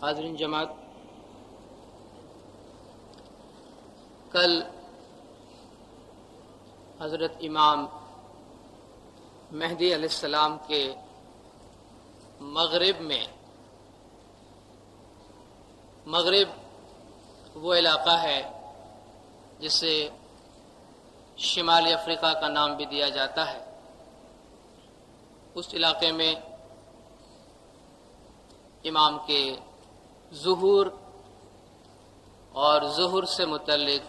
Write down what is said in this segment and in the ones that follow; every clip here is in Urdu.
حاضرین جماعت، کل حضرت امام مہدی علیہ السلام کے مغرب وہ علاقہ ہے جسے شمالی افریقہ کا نام بھی دیا جاتا ہے۔ اس علاقے میں امام کے ظہور اور ظہور سے متعلق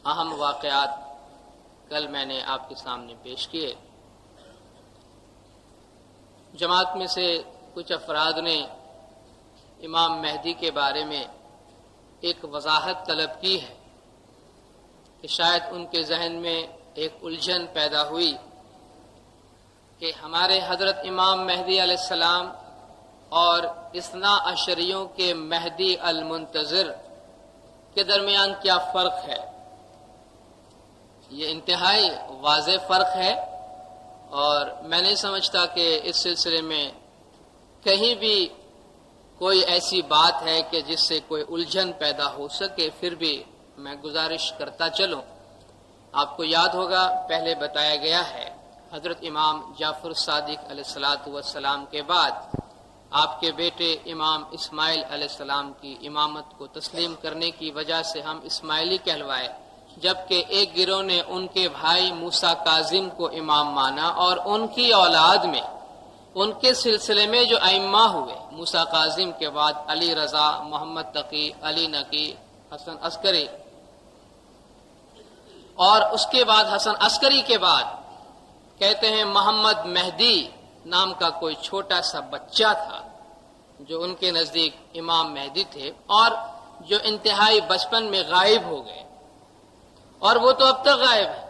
اہم واقعات کل میں نے آپ کے سامنے پیش کیے۔ جماعت میں سے کچھ افراد نے امام مہدی کے بارے میں ایک وضاحت طلب کی ہے کہ شاید ان کے ذہن میں ایک الجھن پیدا ہوئی کہ ہمارے حضرت امام مہدی علیہ السلام اور اثنا عشریوں کے مہدی المنتظر کے درمیان کیا فرق ہے۔ یہ انتہائی واضح فرق ہے اور میں نہیں سمجھتا کہ اس سلسلے میں کہیں بھی کوئی ایسی بات ہے کہ جس سے کوئی الجھن پیدا ہو سکے۔ پھر بھی میں گزارش کرتا چلوں۔ آپ کو یاد ہوگا پہلے بتایا گیا ہے حضرت امام جعفر صادق علیہ السلام کے بعد آپ کے بیٹے امام اسماعیل علیہ السلام کی امامت کو تسلیم کرنے کی وجہ سے ہم اسماعیلی کہلوائے، جبکہ ایک گروہ نے ان کے بھائی موسیٰ کاظم کو امام مانا اور ان کی اولاد میں ان کے سلسلے میں جو ائمہ ہوئے، موسیٰ کاظم کے بعد علی رضا، محمد تقی، علی نقی، حسن عسکری، اور اس کے بعد حسن عسکری کے بعد کہتے ہیں محمد مہدی نام کا کوئی چھوٹا سا بچہ تھا جو ان کے نزدیک امام مہدی تھے اور جو انتہائی بچپن میں غائب ہو گئے، اور وہ تو اب تک غائب ہے،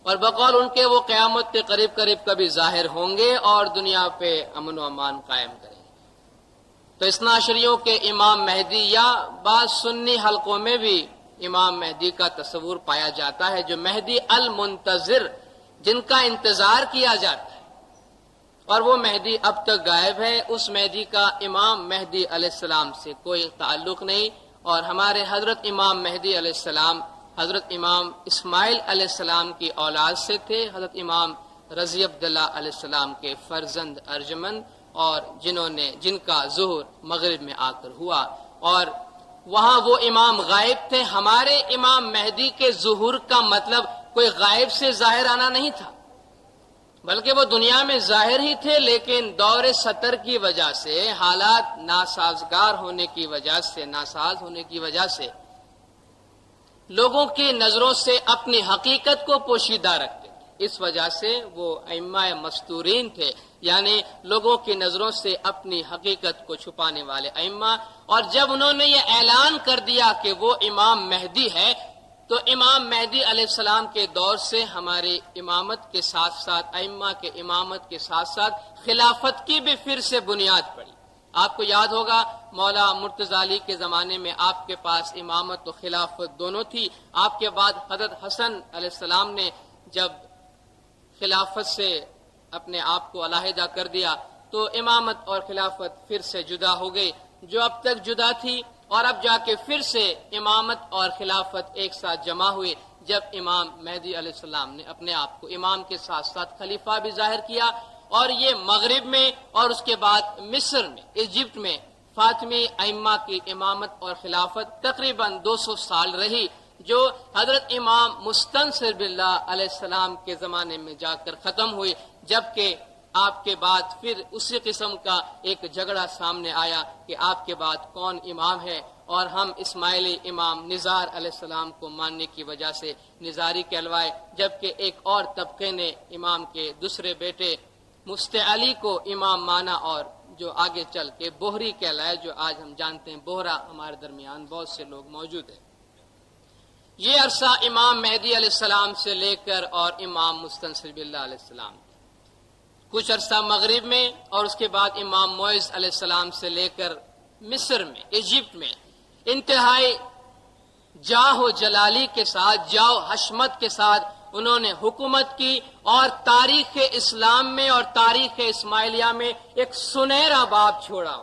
اور بقول ان کے وہ قیامت کے قریب کبھی ظاہر ہوں گے اور دنیا پہ امن و امان قائم کریں گے۔ تو اثنا عشریوں کے امام مہدی یا بعض سنی حلقوں میں بھی امام مہدی کا تصور پایا جاتا ہے، جو مہدی المنتظر، جن کا انتظار کیا جاتا ہے، اور وہ مہدی اب تک غائب ہے۔ اس مہدی کا امام مہدی علیہ السلام سے کوئی تعلق نہیں، اور ہمارے حضرت امام مہدی علیہ السلام حضرت امام اسماعیل علیہ السلام کی اولاد سے تھے، حضرت امام رضی عبداللہ علیہ السلام کے فرزند ارجمند، اور جن کا ظہور مغرب میں آ کر ہوا، اور وہاں وہ امام غائب تھے۔ ہمارے امام مہدی کے ظہور کا مطلب کوئی غائب سے ظاہر آنا نہیں تھا، بلکہ وہ دنیا میں ظاہر ہی تھے، لیکن دور سطر کی وجہ سے، حالات ناسازگار ہونے کی وجہ سے، ناساز ہونے کی وجہ سے لوگوں کی نظروں سے اپنی حقیقت کو پوشیدہ رکھتے تھے۔ اس وجہ سے وہ ائمہ مستورین تھے، یعنی لوگوں کی نظروں سے اپنی حقیقت کو چھپانے والے ائمہ۔ اور جب انہوں نے یہ اعلان کر دیا کہ وہ امام مہدی ہے، تو امام مہدی علیہ السلام کے دور سے ہماری امامت کے ساتھ ساتھ، ائمہ کے امامت کے ساتھ ساتھ خلافت کی بھی پھر سے بنیاد پڑی۔ آپ کو یاد ہوگا مولا مرتضی علی کے زمانے میں آپ کے پاس امامت و خلافت دونوں تھی۔ آپ کے بعد حضرت حسن علیہ السلام نے جب خلافت سے اپنے آپ کو علیحدہ کر دیا تو امامت اور خلافت پھر سے جدا ہو گئی، جو اب تک جدا تھی، اور اب جا کے پھر سے امامت اور خلافت ایک ساتھ جمع ہوئی جب امام مہدی علیہ السلام نے اپنے آپ کو امام کے ساتھ ساتھ خلیفہ بھی ظاہر کیا۔ اور یہ مغرب میں اور اس کے بعد مصر میں، ایجپٹ میں فاطمی ائمہ کی امامت اور خلافت تقریباً 200 سال رہی، جو حضرت امام مستنصر باللہ علیہ السلام کے زمانے میں جا کر ختم ہوئی، جبکہ آپ کے بعد پھر اسی قسم کا ایک جھگڑا سامنے آیا کہ آپ کے بعد کون امام ہے، اور ہم اسماعیلی امام نزار علیہ السلام کو ماننے کی وجہ سے نزاری کہلوائے، جبکہ ایک اور طبقے نے امام کے دوسرے بیٹے مفتی علی کو امام مانا اور جو آگے چل کے بوہری کہلائے، جو آج ہم جانتے ہیں بوہرا ہمارے درمیان بہت سے لوگ موجود ہیں۔ یہ عرصہ امام مہدی علیہ السلام سے لے کر اور امام مستنصر باللہ علیہ السلام، کچھ عرصہ مغرب میں، اور اس کے بعد امام معز علیہ السلام سے لے کر مصر میں، ایجپٹ میں انتہائی جاہ و جلالی کے ساتھ، جاہ و حشمت کے ساتھ انہوں نے حکومت کی، اور تاریخ اسلام میں اور تاریخ اسماعیلیہ میں ایک سنہرا باب چھوڑا۔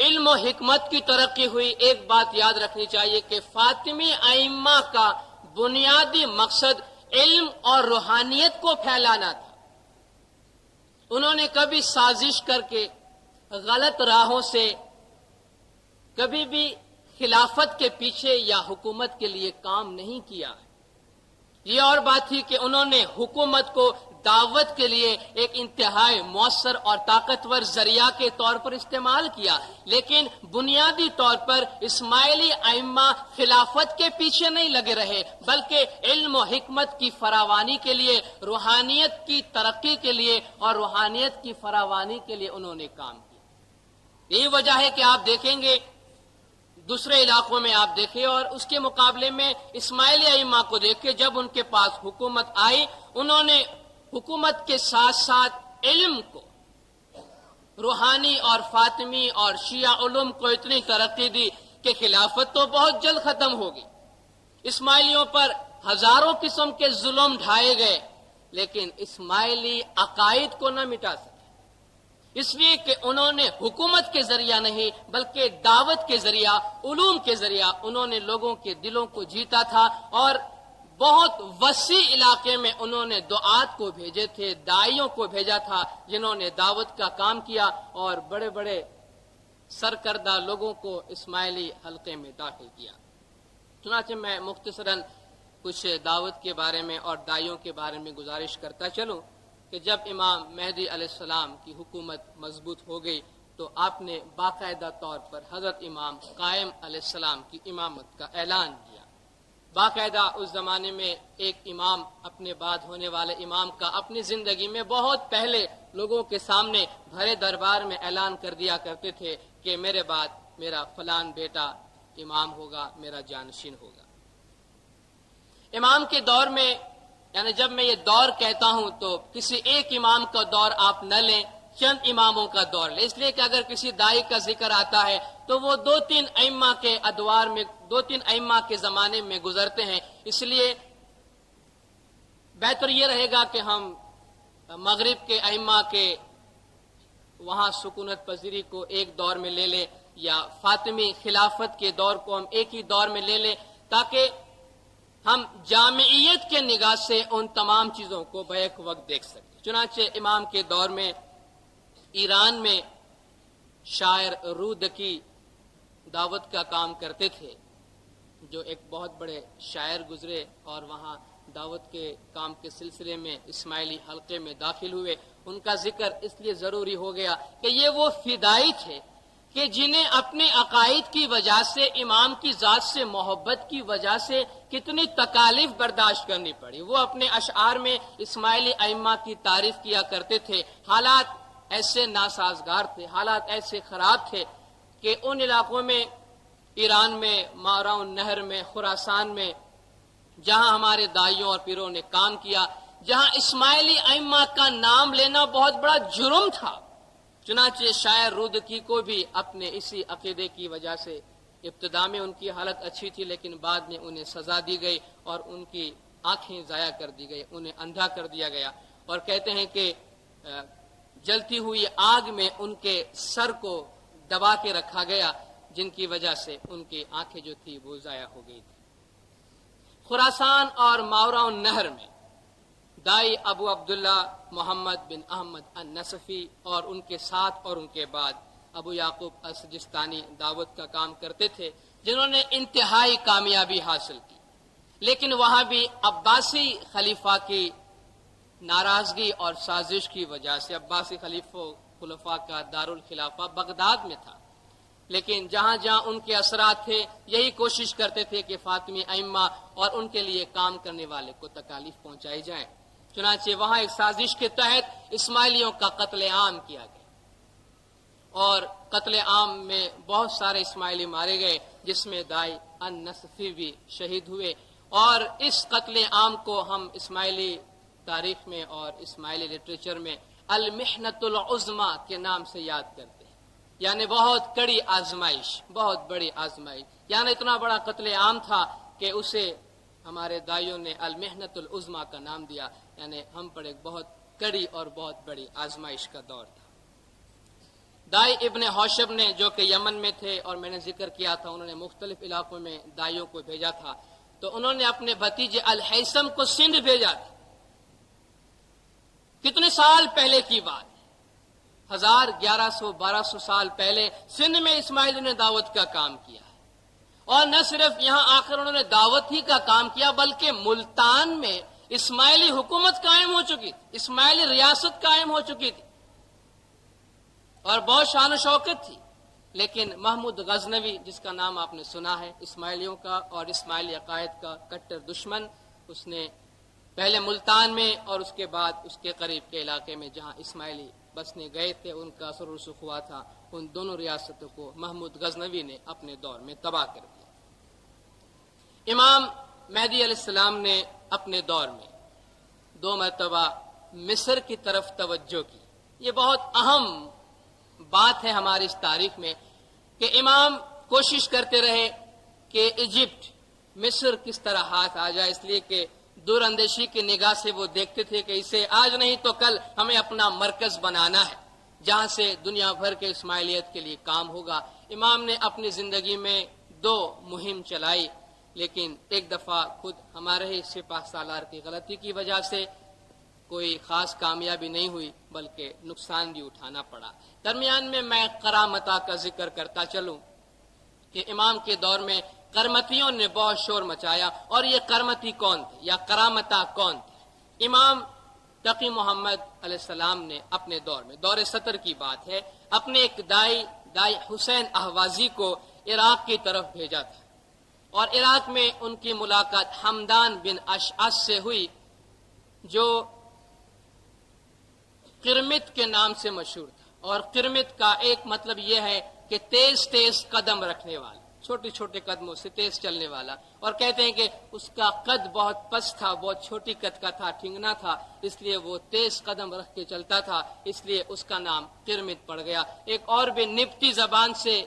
علم و حکمت کی ترقی ہوئی. ایک بات یاد رکھنی چاہیے کہ فاطمی ائمہ کا بنیادی مقصد علم اور روحانیت کو پھیلانا تھا. انہوں نے کبھی سازش کر کے غلط راہوں سے کبھی بھی خلافت کے پیچھے یا حکومت کے لیے کام نہیں کیا. یہ اور بات تھی کہ انہوں نے حکومت کو دعوت کے لیے ایک انتہائی مؤثر اور طاقتور ذریعہ کے طور پر استعمال کیا، لیکن بنیادی طور پر اسماعیلی ائمہ خلافت کے پیچھے نہیں لگے رہے، بلکہ علم و حکمت کی فراوانی کے لیے، روحانیت کی ترقی کے لیے اور روحانیت کی فراوانی کے لیے انہوں نے کام کیا. یہی وجہ ہے کہ آپ دیکھیں گے دوسرے علاقوں میں آپ دیکھیں اور اس کے مقابلے میں اسماعیلی ائمہ کو دیکھیں، جب ان کے پاس حکومت آئی انہوں نے حکومت کے ساتھ ساتھ علم کو، روحانی اور فاطمی اور شیعہ علوم کو اتنی ترقی دی کہ خلافت تو بہت جلد ختم ہوگی. اسماعیلیوں پر ہزاروں قسم کے ظلم ڈھائے گئے لیکن اسماعیلی عقائد کو نہ مٹا سکے، اس لیے کہ انہوں نے حکومت کے ذریعہ نہیں بلکہ دعوت کے ذریعہ، علوم کے ذریعہ انہوں نے لوگوں کے دلوں کو جیتا تھا اور بہت وسیع علاقے میں انہوں نے دعات کو بھیجے تھے، داعیوں کو بھیجا تھا جنہوں نے دعوت کا کام کیا اور بڑے بڑے سرکردہ لوگوں کو اسماعیلی حلقے میں داخل کیا. چنانچہ میں مختصراً کچھ دعوت کے بارے میں اور داعیوں کے بارے میں گزارش کرتا چلوں کہ جب امام مہدی علیہ السلام کی حکومت مضبوط ہو گئی تو آپ نے باقاعدہ طور پر حضرت امام قائم علیہ السلام کی امامت کا اعلان کیا. باقاعدہ اس زمانے میں ایک امام اپنے بعد ہونے والے امام کا اپنی زندگی میں بہت پہلے لوگوں کے سامنے بھرے دربار میں اعلان کر دیا کرتے تھے کہ میرے بعد میرا فلان بیٹا امام ہوگا، میرا جانشین ہوگا. امام کے دور میں، یعنی جب میں یہ دور کہتا ہوں تو کسی ایک امام کا دور آپ نہ لیں، چند اماموں کا دور لیں، اس لیے کہ اگر کسی دائی کا ذکر آتا ہے تو وہ دو تین ائمہ کے ادوار میں، دو تین ائمہ کے زمانے میں گزرتے ہیں. اس لیے بہتر یہ رہے گا کہ ہم مغرب کے ائمہ کے وہاں سکونت پذیری کو ایک دور میں لے لیں یا فاطمی خلافت کے دور کو ہم ایک ہی دور میں لے لیں تاکہ ہم جامعیت کے نگاہ سے ان تمام چیزوں کو بیک وقت دیکھ سکیں. چنانچہ امام کے دور میں ایران میں شاعر رودکی دعوت کا کام کرتے تھے، جو ایک بہت بڑے شاعر گزرے اور وہاں دعوت کے کام کے سلسلے میں اسماعیلی حلقے میں داخل ہوئے. ان کا ذکر اس لیے ضروری ہو گیا کہ یہ وہ فدائی تھے کہ جنہیں اپنے عقائد کی وجہ سے، امام کی ذات سے محبت کی وجہ سے کتنی تکالیف برداشت کرنی پڑی. وہ اپنے اشعار میں اسماعیلی ائمہ کی تعریف کیا کرتے تھے. حالات ایسے ناسازگار تھے، حالات ایسے خراب تھے کہ ان علاقوں میں، ایران میں، ماوراء النہر میں، خراسان میں، جہاں ہمارے دائیوں اور پیروں نے کام کیا، جہاں اسماعیلی ائمہ کا نام لینا بہت بڑا جرم تھا. چنانچہ شاعر رودکی کو بھی اپنے اسی عقیدے کی وجہ سے ابتدا میں ان کی حالت اچھی تھی لیکن بعد میں انہیں سزا دی گئی اور ان کی آنکھیں ضائع کر دی گئی، انہیں اندھا کر دیا گیا. اور کہتے ہیں کہ جلتی ہوئی آگ میں ان کے سر کو دبا کے رکھا گیا جن کی وجہ سے ان کی آنکھیں جو تھی وہ ضائع ہو گئی تھی. خراسان اور ماوراء النہر میں دائی ابو عبداللہ محمد بن احمد النصفی اور ان کے ساتھ اور ان کے بعد ابو یعقوب السجستانی دعوت کا کام کرتے تھے جنہوں نے انتہائی کامیابی حاصل کی. لیکن وہاں بھی عباسی خلیفہ کی ناراضگی اور سازش کی وجہ سے، عباسی خلفاء کا دارالخلافہ بغداد میں تھا، لیکن جہاں جہاں ان کے اثرات تھے یہی کوشش کرتے تھے کہ فاطمی ائمہ اور ان کے لیے کام کرنے والے کو تکالیف پہنچائی جائیں. چنانچہ وہاں ایک سازش کے تحت اسماعیلیوں کا قتل عام کیا گیا اور قتل عام میں بہت سارے اسماعیلی مارے گئے جس میں دائی النصفی بھی شہید ہوئے. اور اس قتل عام کو ہم اسماعیلی تاریخ میں اور اسماعیلی لٹریچر میں المحنۃ العظمیٰ کے نام سے یاد کرتے ہیں، یعنی بہت کڑی آزمائش، بہت بڑی آزمائش. یعنی اتنا بڑا قتل عام تھا کہ اسے ہمارے دائیوں نے المحنۃ العظمیٰ کا نام دیا، یعنی ہم پر ایک بہت کڑی اور بہت بڑی آزمائش کا دور تھا. دائی ابن حوشب نے جو کہ یمن میں تھے اور میں نے ذکر کیا تھا، انہوں نے مختلف علاقوں میں دائیوں کو بھیجا تھا، تو انہوں نے اپنے بھتیجے الحیثم کو سندھ بھیجا تھا۔ کتنے سال پہلے کی بات، 1100-1200 سال پہلے سندھ میں اسماعیلی نے دعوت کا کام کیا ہے۔ اور نہ صرف یہاں آخر انہوں نے دعوت ہی کا کام کیا، بلکہ ملتان میں اسماعیلی حکومت قائم ہو چکی تھی، اسماعیلی ریاست قائم ہو چکی تھی اور بہت شان و شوکت تھی۔ لیکن محمود غزنوی، جس کا نام آپ نے سنا ہے، اسماعیلیوں کا اور اسماعیلی عقائد کا کٹر دشمن، اس نے پہلے ملتان میں اور اس کے بعد اس کے قریب کے علاقے میں جہاں اسماعیلی بسنے گئے تھے، ان کا اثر و رسوخ ہوا تھا، ان دونوں ریاستوں کو محمود غزنوی نے اپنے دور میں تباہ کر دیا۔ امام مہدی علیہ السلام نے اپنے دور میں 2 مرتبہ مصر کی طرف توجہ کی۔ یہ بہت اہم بات ہے ہماری اس تاریخ میں کہ امام کوشش کرتے رہے کہ ایجپٹ، مصر کس طرح ہاتھ آ جائے، اس لیے کہ دور اندیشی کی نگاہ سے وہ دیکھتے تھے کہ اسے آج نہیں تو کل ہمیں اپنا مرکز بنانا ہے جہاں سے دنیا بھر کے اسماعیلیت کے لیے کام ہوگا۔ امام نے اپنی زندگی میں 2 مہم چلائی، لیکن ایک دفعہ خود ہمارے ہی سپاہ سالار کی غلطی کی وجہ سے کوئی خاص کامیابی نہیں ہوئی، بلکہ نقصان بھی اٹھانا پڑا۔ درمیان میں کرامتا کا ذکر کرتا چلوں کہ امام کے دور میں کرمتیوں نے بہت شور مچایا، اور یہ کرمتی کون تھے یا کرامتا کون تھے؟ امام تقی محمد علیہ السلام نے اپنے دور میں، دور 70 کی بات ہے، اپنے ایک دائی حسین احوازی کو عراق کی طرف بھیجا تھا، اور عراق میں ان کی ملاقات حمدان بن اشعث سے ہوئی، جو قرمت کے نام سے مشہور تھا۔ اور قرمت کا ایک مطلب یہ ہے کہ تیز قدم رکھنے والا، چھوٹے قدموں سے تیز چلنے والا، اور کہتے ہیں کہ اس کا قد بہت پست تھا، بہت چھوٹی قد کا تھا، ٹھنگنا تھا، اس لیے وہ تیز قدم رکھ کے چلتا تھا، اس لیے اس کا نام قرمت پڑ گیا۔ ایک اور بھی نبطی زبان سے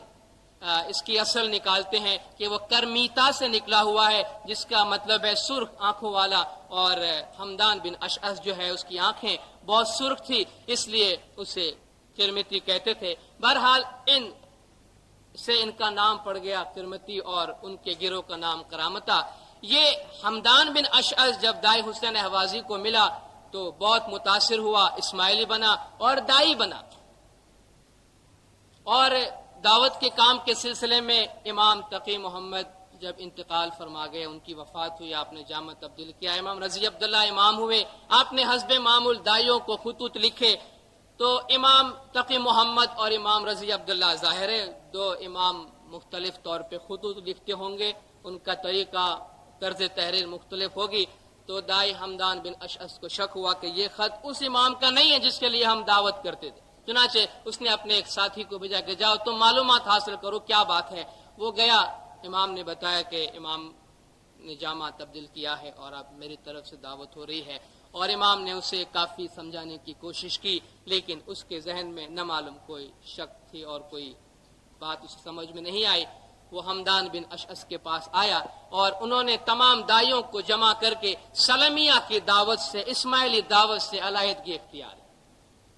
اس کی اصل نکالتے ہیں کہ وہ کرمیتا سے نکلا ہوا ہے، جس کا مطلب ہے سرخ آنکھوں والا، اور حمدان بن اشعث جو ہے اس کی آنکھیں بہت سرخ تھی، اس لیے اسے قرمتی کہتے تھے۔ بہرحال ان کا نام پڑ گیا قرمتی، اور ان کے گروہ کا نام کرامتا۔ یہ حمدان بن اشعث جب دائی حسین احوازی کو ملا تو بہت متاثر ہوا، اسماعیلی بنا اور دائی بنا، اور دعوت کے کام کے سلسلے میں امام تقی محمد جب انتقال فرما گئے، ان کی وفات ہوئی، آپ نے جامع تبدیل کیا، امام رضی عبداللہ امام ہوئے، آپ نے حسب معمول دائیوں کو خطوط لکھے، تو امام تقی محمد اور امام رضی عبداللہ ظاہر ہے 2 امام مختلف طور پہ خطوط لکھتے ہوں گے، ان کا طریقہ طرز تحریر مختلف ہوگی، تو دائی حمدان بن اشعث کو شک ہوا کہ یہ خط اس امام کا نہیں ہے جس کے لیے ہم دعوت کرتے تھے، چنانچہ اس نے اپنے ایک ساتھی کو بھیجا کہ جاؤ تم معلومات حاصل کرو کیا بات ہے۔ وہ گیا، امام نے بتایا کہ امام نے جامع تبدیل کیا ہے اور اب میری طرف سے دعوت ہو رہی ہے، اور امام نے اسے کافی سمجھانے کی کوشش کی، لیکن اس کے ذہن میں نہ معلوم کوئی شک تھی اور کوئی بات اسے سمجھ میں نہیں آئی۔ وہ حمدان بن اشعث کے پاس آیا اور انہوں نے تمام دائیوں کو جمع کر کے سلمیہ کی دعوت سے، اسماعیلی دعوت سے علیحدگی اختیار ہے۔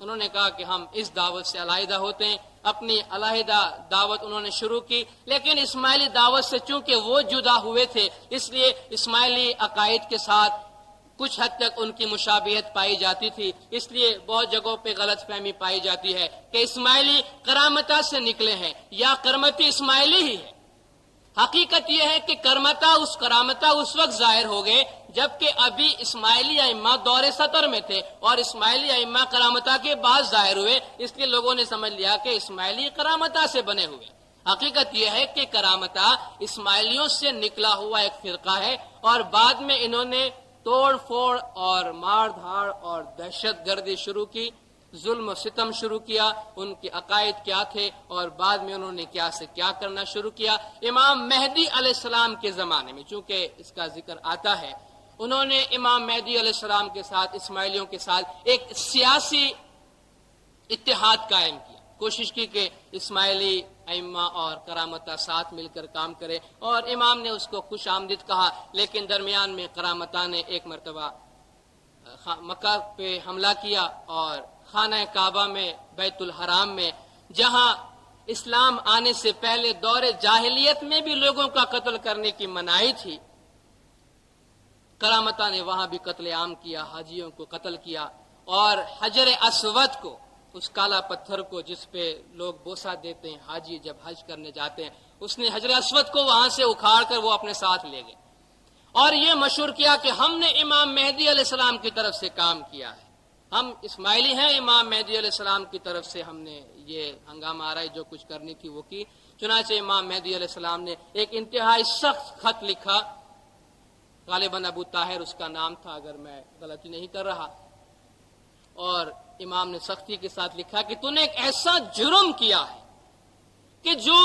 انہوں نے کہا کہ ہم اس دعوت سے علیحدہ ہوتے ہیں، اپنی علیحدہ دعوت انہوں نے شروع کی، لیکن اسماعیلی دعوت سے چونکہ وہ جدا ہوئے تھے، اس لیے اسماعیلی عقائد کے ساتھ کچھ حد تک ان کی مشابہت پائی جاتی تھی، اس لیے بہت جگہوں پہ غلط فہمی پائی جاتی ہے کہ اسماعیلی کرامتا سے نکلے ہیں یا کرمتی اسماعیلی ہی ہے۔ حقیقت یہ ہے کہ کرامتا اس وقت ظاہر ہو گئے جبکہ ابھی اسماعیلی ائمہ دور 70 میں تھے، اور اسماعیلی ائمہ کرامتا کے بعد ظاہر ہوئے، اس لیے لوگوں نے سمجھ لیا کہ اسماعیلی کرامتا سے بنے ہوئے۔ حقیقت یہ ہے کہ کرامتا اسماعیلیوں سے نکلا ہوا ایک فرقہ ہے، اور بعد میں انہوں نے توڑ پھوڑ اور مار دھاڑ اور دہشت گردی شروع کی، ظلم و ستم شروع کیا، ان کے عقائد کیا تھے اور بعد میں انہوں نے کیا سے کیا کرنا شروع کیا۔ امام مہدی علیہ السلام کے زمانے میں چونکہ اس کا ذکر آتا ہے، انہوں نے امام مہدی علیہ السلام کے ساتھ، اسماعیلیوں کے ساتھ ایک سیاسی اتحاد قائم کیا، کوشش کی کہ اسماعیلی ائمہ اور کرامتا ساتھ مل کر کام کرے، اور امام نے اس کو خوش آمدید کہا، لیکن درمیان میں کرامتا نے ایک مرتبہ مکہ پہ حملہ کیا اور خانہ کعبہ میں، بیت الحرام میں جہاں اسلام آنے سے پہلے دور جاہلیت میں بھی لوگوں کا قتل کرنے کی مناہی تھی، کرامتا نے وہاں بھی قتل عام کیا، حاجیوں کو قتل کیا، اور حجر اسود کو، اس کالا پتھر کو جس پہ لوگ بوسہ دیتے ہیں حاجی جب حج کرنے جاتے ہیں، اس نے حجر اسود کو وہاں سے اکھاڑ کر وہ اپنے ساتھ لے گئے اور یہ مشہور کیا کہ ہم نے امام مہدی علیہ السلام کی طرف سے کام کیا ہے، ہم اسماعیلی ہیں، امام مہدی علیہ السلام کی طرف سے ہم نے یہ ہنگامہ آرائی جو کچھ کرنی تھی وہ کی۔ چنانچہ امام مہدی علیہ السلام نے ایک انتہائی سخت خط لکھا، غالباً ابو طاہر اس کا نام تھا اگر میں غلطی نہیں کر رہا، اور امام نے سختی کے ساتھ لکھا کہ تو نے ایک ایسا جرم کیا ہے کہ جو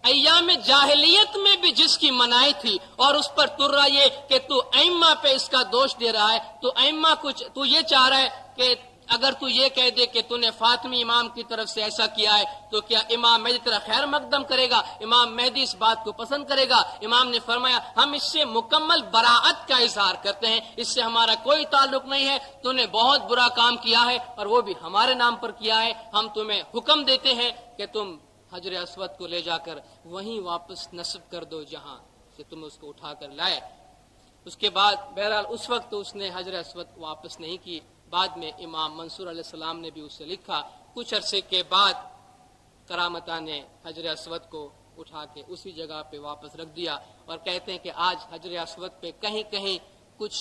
ایام جاہلیت میں بھی جس کی منائی تھی، اور اس پر ترا یہ کہ تو ائمہ پہ اس کا دوش دے رہا ہے، تو ائمہ تو یہ چاہ رہا ہے کہ اگر تو یہ کہہ دے کہ تو نے فاطمی امام کی طرف سے ایسا کیا ہے تو کیا امام مہدی تیرا خیر مقدم کرے گا؟ امام مہدی اس بات کو پسند کرے گا؟ امام نے فرمایا ہم اس سے مکمل براءت کا اظہار کرتے ہیں، اس سے ہمارا کوئی تعلق نہیں ہے، تو نے بہت برا کام کیا ہے اور وہ بھی ہمارے نام پر کیا ہے، ہم تمہیں حکم دیتے ہیں کہ تم حجر اسود کو لے جا کر وہیں واپس نصب کر دو جہاں سے تم اس کو اٹھا کر لائے۔ اس کے بعد بہرحال اس وقت تو اس نے حجر اسود واپس نہیں کی، بعد میں امام منصور علیہ السلام نے بھی اسے لکھا، کچھ عرصے کے بعد کرامتا نے حجر اسود کو اٹھا کے اسی جگہ پہ واپس رکھ دیا، اور کہتے ہیں کہ آج حجر اسود پہ کہیں کہیں کچھ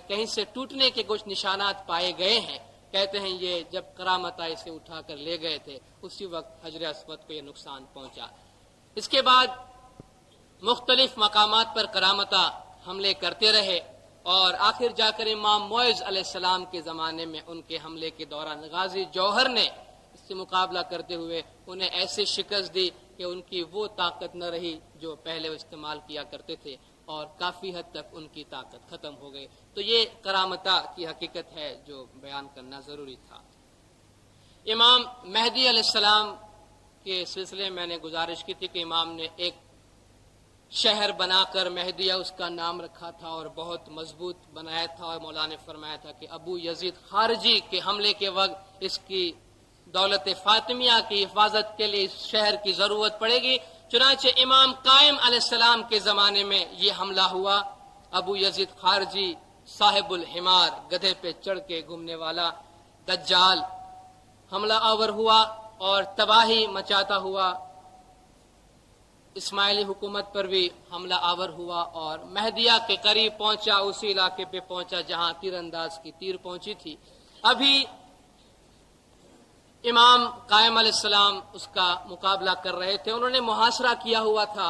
کہیں سے ٹوٹنے کے کچھ نشانات پائے گئے ہیں، کہتے ہیں یہ جب کرامتا اسے اٹھا کر لے گئے تھے اسی وقت حجر اسود کو یہ نقصان پہنچا۔ اس کے بعد مختلف مقامات پر کرامتا حملے کرتے رہے، اور آخر جا کر امام معز علیہ السلام کے زمانے میں ان کے حملے کے دوران غازی جوہر نے اس سے مقابلہ کرتے ہوئے انہیں ایسے شکست دی کہ ان کی وہ طاقت نہ رہی جو پہلے وہ استعمال کیا کرتے تھے، اور کافی حد تک ان کی طاقت ختم ہو گئی۔ تو یہ کرامتا کی حقیقت ہے جو بیان کرنا ضروری تھا۔ امام مہدی علیہ السلام کے سلسلے میں نے گزارش کی تھی کہ امام نے ایک شہر بنا کر مہدیہ اس کا نام رکھا تھا اور بہت مضبوط بنایا تھا، اور مولا نے فرمایا تھا کہ ابو یزید خارجی کے حملے کے وقت اس کی دولت فاطمیہ کی حفاظت کے لیے اس شہر کی ضرورت پڑے گی۔ چنانچہ امام قائم علیہ السلام کے زمانے میں یہ حملہ ہوا، ابو یزید خارجی صاحب الحمار، گدھے پہ چڑھ کے گھومنے والا دجال، حملہ آور ہوا اور تباہی مچاتا ہوا، اسماعیلی حکومت پر بھی حملہ آور ہوا، اور مہدیہ کے قریب پہنچا، اسی علاقے پہ پہنچا جہاں تیر انداز کی تیر پہنچی تھی۔ ابھی امام قائم علیہ السلام اس کا مقابلہ کر رہے تھے، انہوں نے محاصرہ کیا ہوا تھا،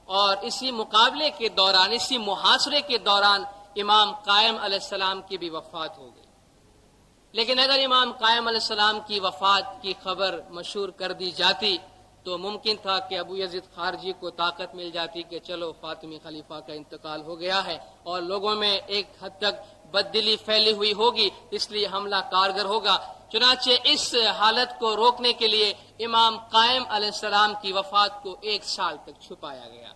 اور اسی مقابلے کے دوران، اسی محاصرے کے دوران امام قائم علیہ السلام کی بھی وفات ہو گئی۔ لیکن اگر امام قائم علیہ السلام کی وفات کی خبر مشہور کر دی جاتی تو ممکن تھا کہ ابو یزید خارجی کو طاقت مل جاتی کہ چلو فاطمی خلیفہ کا انتقال ہو گیا ہے، اور لوگوں میں ایک حد تک بددلی پھیلی ہوئی ہوگی، اس لیے حملہ کارگر ہوگا۔ چنانچہ اس حالت کو روکنے کے لیے امام قائم علیہ السلام کی وفات کو 1 سال تک چھپایا گیا،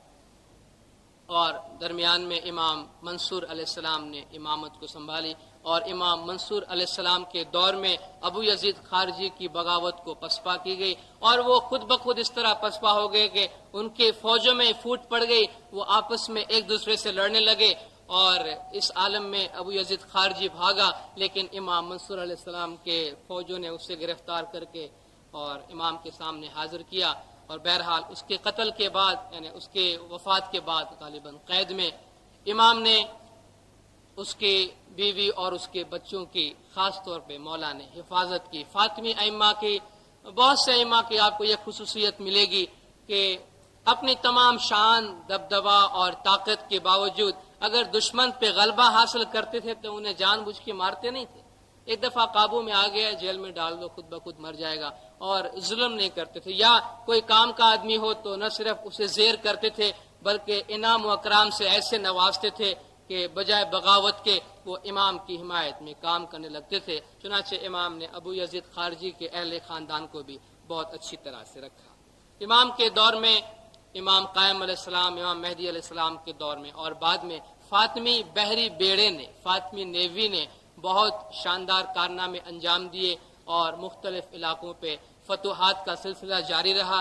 اور درمیان میں امام منصور علیہ السلام نے امامت کو سنبھالی، اور امام منصور علیہ السلام کے دور میں ابو یزید خارجی کی بغاوت کو پسپا کی گئی، اور وہ خود بخود اس طرح پسپا ہو گئے کہ ان کے فوجوں میں پھوٹ پڑ گئی، وہ آپس میں ایک دوسرے سے لڑنے لگے، اور اس عالم میں ابو یزید خارجی بھاگا، لیکن امام منصور علیہ السلام کے فوجوں نے اسے گرفتار کر کے اور امام کے سامنے حاضر کیا، اور بہرحال اس کے قتل کے بعد، یعنی اس کے وفات کے بعد غالباً قید میں، امام نے اس کی بیوی اور اس کے بچوں کی خاص طور پہ مولا نے حفاظت کی۔ فاطمی ائمہ کی، بہت سے ائمہ کی آپ کو یہ خصوصیت ملے گی کہ اپنی تمام شان، دبدبہ اور طاقت کے باوجود اگر دشمن پہ غلبہ حاصل کرتے تھے تو انہیں جان بوجھ کے مارتے نہیں تھے، ایک دفعہ قابو میں آ گیا جیل میں ڈال دو، خود بخود مر جائے گا، اور ظلم نہیں کرتے تھے، یا کوئی کام کا آدمی ہو تو نہ صرف اسے زیر کرتے تھے بلکہ انعام و اکرام سے ایسے نوازتے تھے کہ بجائے بغاوت کے وہ امام کی حمایت میں کام کرنے لگتے تھے۔ چنانچہ امام نے ابو یزید خارجی کے اہل خاندان کو بھی بہت اچھی طرح سے رکھا۔ امام کے دور میں، امام قائم علیہ السلام، امام مہدی علیہ السلام کے دور میں، اور بعد میں فاطمی بحری بیڑے نے، فاطمی نیوی نے بہت شاندار کارنامے انجام دیے، اور مختلف علاقوں پہ فتوحات کا سلسلہ جاری رہا۔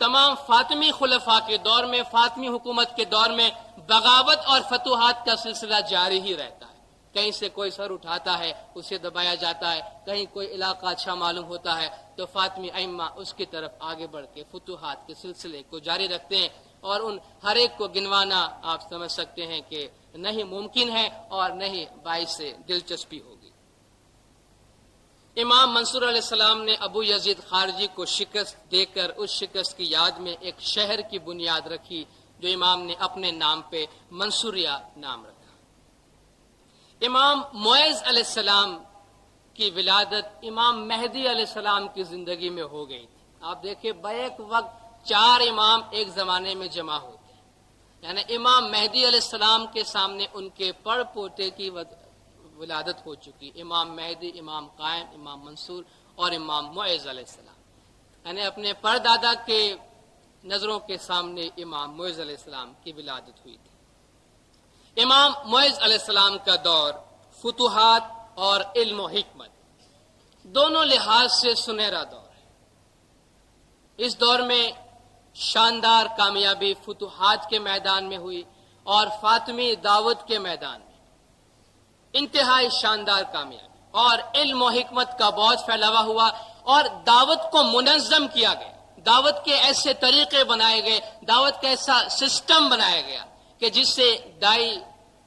تمام فاطمی خلفاء کے دور میں، فاطمی حکومت کے دور میں بغاوت اور فتوحات کا سلسلہ جاری ہی رہتا ہے۔ کہیں سے کوئی سر اٹھاتا ہے، اسے دبایا جاتا ہے، کہیں کوئی علاقہ اچھا معلوم ہوتا ہے تو فاطمی ائمہ اس کی طرف آگے بڑھ کے فتوحات کے سلسلے کو جاری رکھتے ہیں، اور ان ہر ایک کو گنوانا آپ سمجھ سکتے ہیں کہ نہیں ممکن ہے اور نہیں باعث دلچسپی ہوگی۔ امام منصور علیہ السلام نے ابو یزید خارجی کو شکست دے کر اس شکست کی یاد میں ایک شہر کی بنیاد رکھی جو امام نے اپنے نام پہ منصوریہ نام رکھا۔ امام معز علیہ السلام کی ولادت امام مہدی علیہ السلام کی زندگی میں ہو گئی تھی۔ آپ دیکھیں بیک وقت 4 امام ایک زمانے میں جمع ہوتے ہیں، یعنی امام مہدی علیہ السلام کے سامنے ان کے پڑ پوتے کی ولادت ہو چکی، امام مہدی، امام قائم، امام منصور اور امام معز علیہ السلام، یعنی اپنے پردادا کے نظروں کے سامنے امام معز علیہ السلام کی ولادت ہوئی تھی۔ امام معز علیہ السلام کا دور فتوحات اور علم و حکمت دونوں لحاظ سے سنہرا دور ہے۔ اس دور میں شاندار کامیابی فتوحات کے میدان میں ہوئی اور فاطمی دعوت کے میدان میں انتہائی شاندار کامیابی، اور علم و حکمت کا بہت پھیلاوا ہوا اور دعوت کو منظم کیا گیا، دعوت کے ایسے طریقے بنائے گئے، دعوت کا ایسا سسٹم بنایا گیا کہ جس سے دائی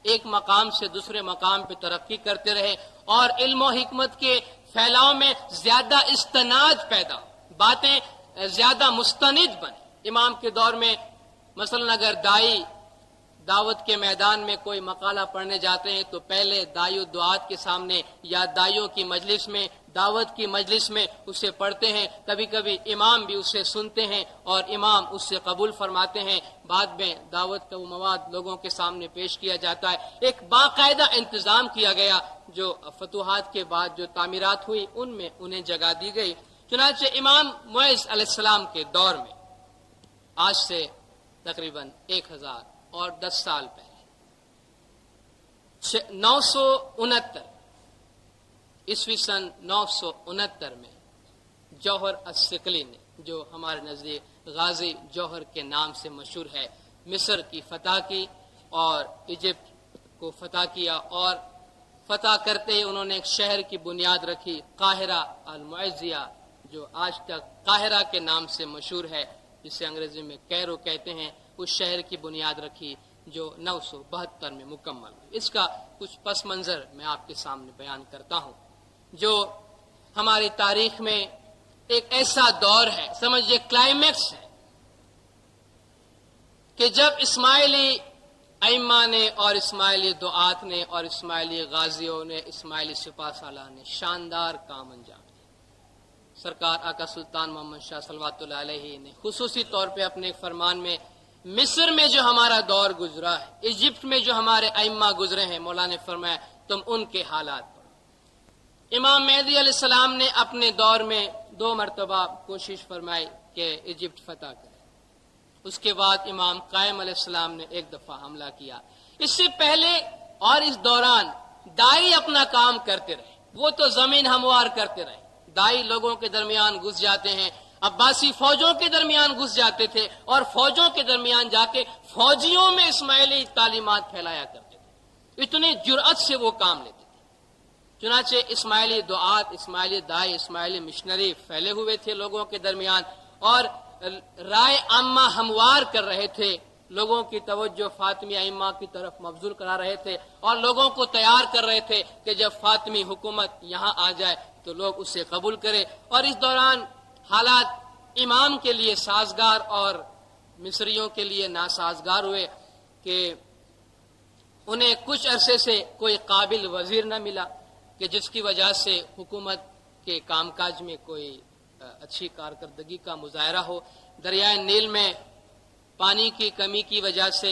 ایک مقام سے دوسرے مقام پہ ترقی کرتے رہے اور علم و حکمت کے پھیلاؤ میں زیادہ استناد پیدا ہو، باتیں زیادہ مستند بنے۔ امام کے دور میں مثلا اگر دائی دعوت کے میدان میں کوئی مقالہ پڑھنے جاتے ہیں تو پہلے دائی و دعات کے سامنے یا دائیوں کی مجلس میں، دعوت کی مجلس میں اسے پڑھتے ہیں، کبھی کبھی امام بھی اسے سنتے ہیں اور امام اس سے قبول فرماتے ہیں، بعد میں دعوت کا وہ مواد لوگوں کے سامنے پیش کیا جاتا ہے۔ ایک باقاعدہ انتظام کیا گیا، جو فتوحات کے بعد جو تعمیرات ہوئی ان میں انہیں جگہ دی گئی۔ چنانچہ امام معز علیہ السلام کے دور میں آج سے تقریباً 1010 سال پہلے 969 عیسوی سن 969 میں جوہر الثقلی نے، جو ہمارے نزدیک غازی جوہر کے نام سے مشہور ہے، مصر کی فتح کی اور ایجپٹ کو فتح کیا، اور فتح کرتے ہی انہوں نے ایک شہر کی بنیاد رکھی، قاہرہ المعزیہ، جو آج تک قاہرہ کے نام سے مشہور ہے، جسے انگریزی میں کیرو کہتے ہیں۔ اس شہر کی بنیاد رکھی جو 972 میں مکمل ہوئی۔ اس کا کچھ پس منظر میں آپ کے سامنے بیان کرتا ہوں، جو ہماری تاریخ میں ایک ایسا دور ہے، سمجھئے کلائمیکس ہے، کہ جب اسماعیلی ائمہ نے اور اسماعیلی دعات نے اور اسماعیلی غازیوں نے، اسماعیلی سپہ سالار نے شاندار کام انجام دیا۔ سرکار آقا سلطان محمد شاہ صلوات اللہ علیہ نے خصوصی طور پہ اپنے ایک فرمان میں مصر میں جو ہمارا دور گزرا ہے، ایجپٹ میں جو ہمارے ائمہ گزرے ہیں، مولا نے فرمایا تم ان کے حالات پڑھو۔ امام مہدی علیہ السلام نے اپنے دور میں 2 مرتبہ کوشش فرمائی کہ ایجپٹ فتح کرے، اس کے بعد امام قائم علیہ السلام نے 1 دفعہ حملہ کیا۔ اس سے پہلے اور اس دوران دائی اپنا کام کرتے رہے، وہ تو زمین ہموار کرتے رہے، دائی لوگوں کے درمیان گھس جاتے ہیں، عباسی فوجوں کے درمیان گھس جاتے تھے اور فوجوں کے درمیان جا کے فوجیوں میں اسماعیلی تعلیمات پھیلایا کرتے تھے، اتنی جرأت سے وہ کام لیتے تھے۔ چنانچہ اسماعیلی دعات، اسماعیلی دائی، اسماعیلی مشنری پھیلے ہوئے تھے لوگوں کے درمیان اور رائے عامہ ہموار کر رہے تھے، لوگوں کی توجہ فاطمی ائمہ کی طرف مبذول کرا رہے تھے اور لوگوں کو تیار کر رہے تھے کہ جب فاطمی حکومت یہاں آ جائے تو لوگ اسے قبول کریں۔ اور اس دوران حالات امام کے لیے سازگار اور مصریوں کے لیے ناسازگار ہوئے کہ انہیں کچھ عرصے سے کوئی قابل وزیر نہ ملا، کہ جس کی وجہ سے حکومت کے کام کاج میں کوئی اچھی کارکردگی کا مظاہرہ ہو۔ دریائے نیل میں پانی کی کمی کی وجہ سے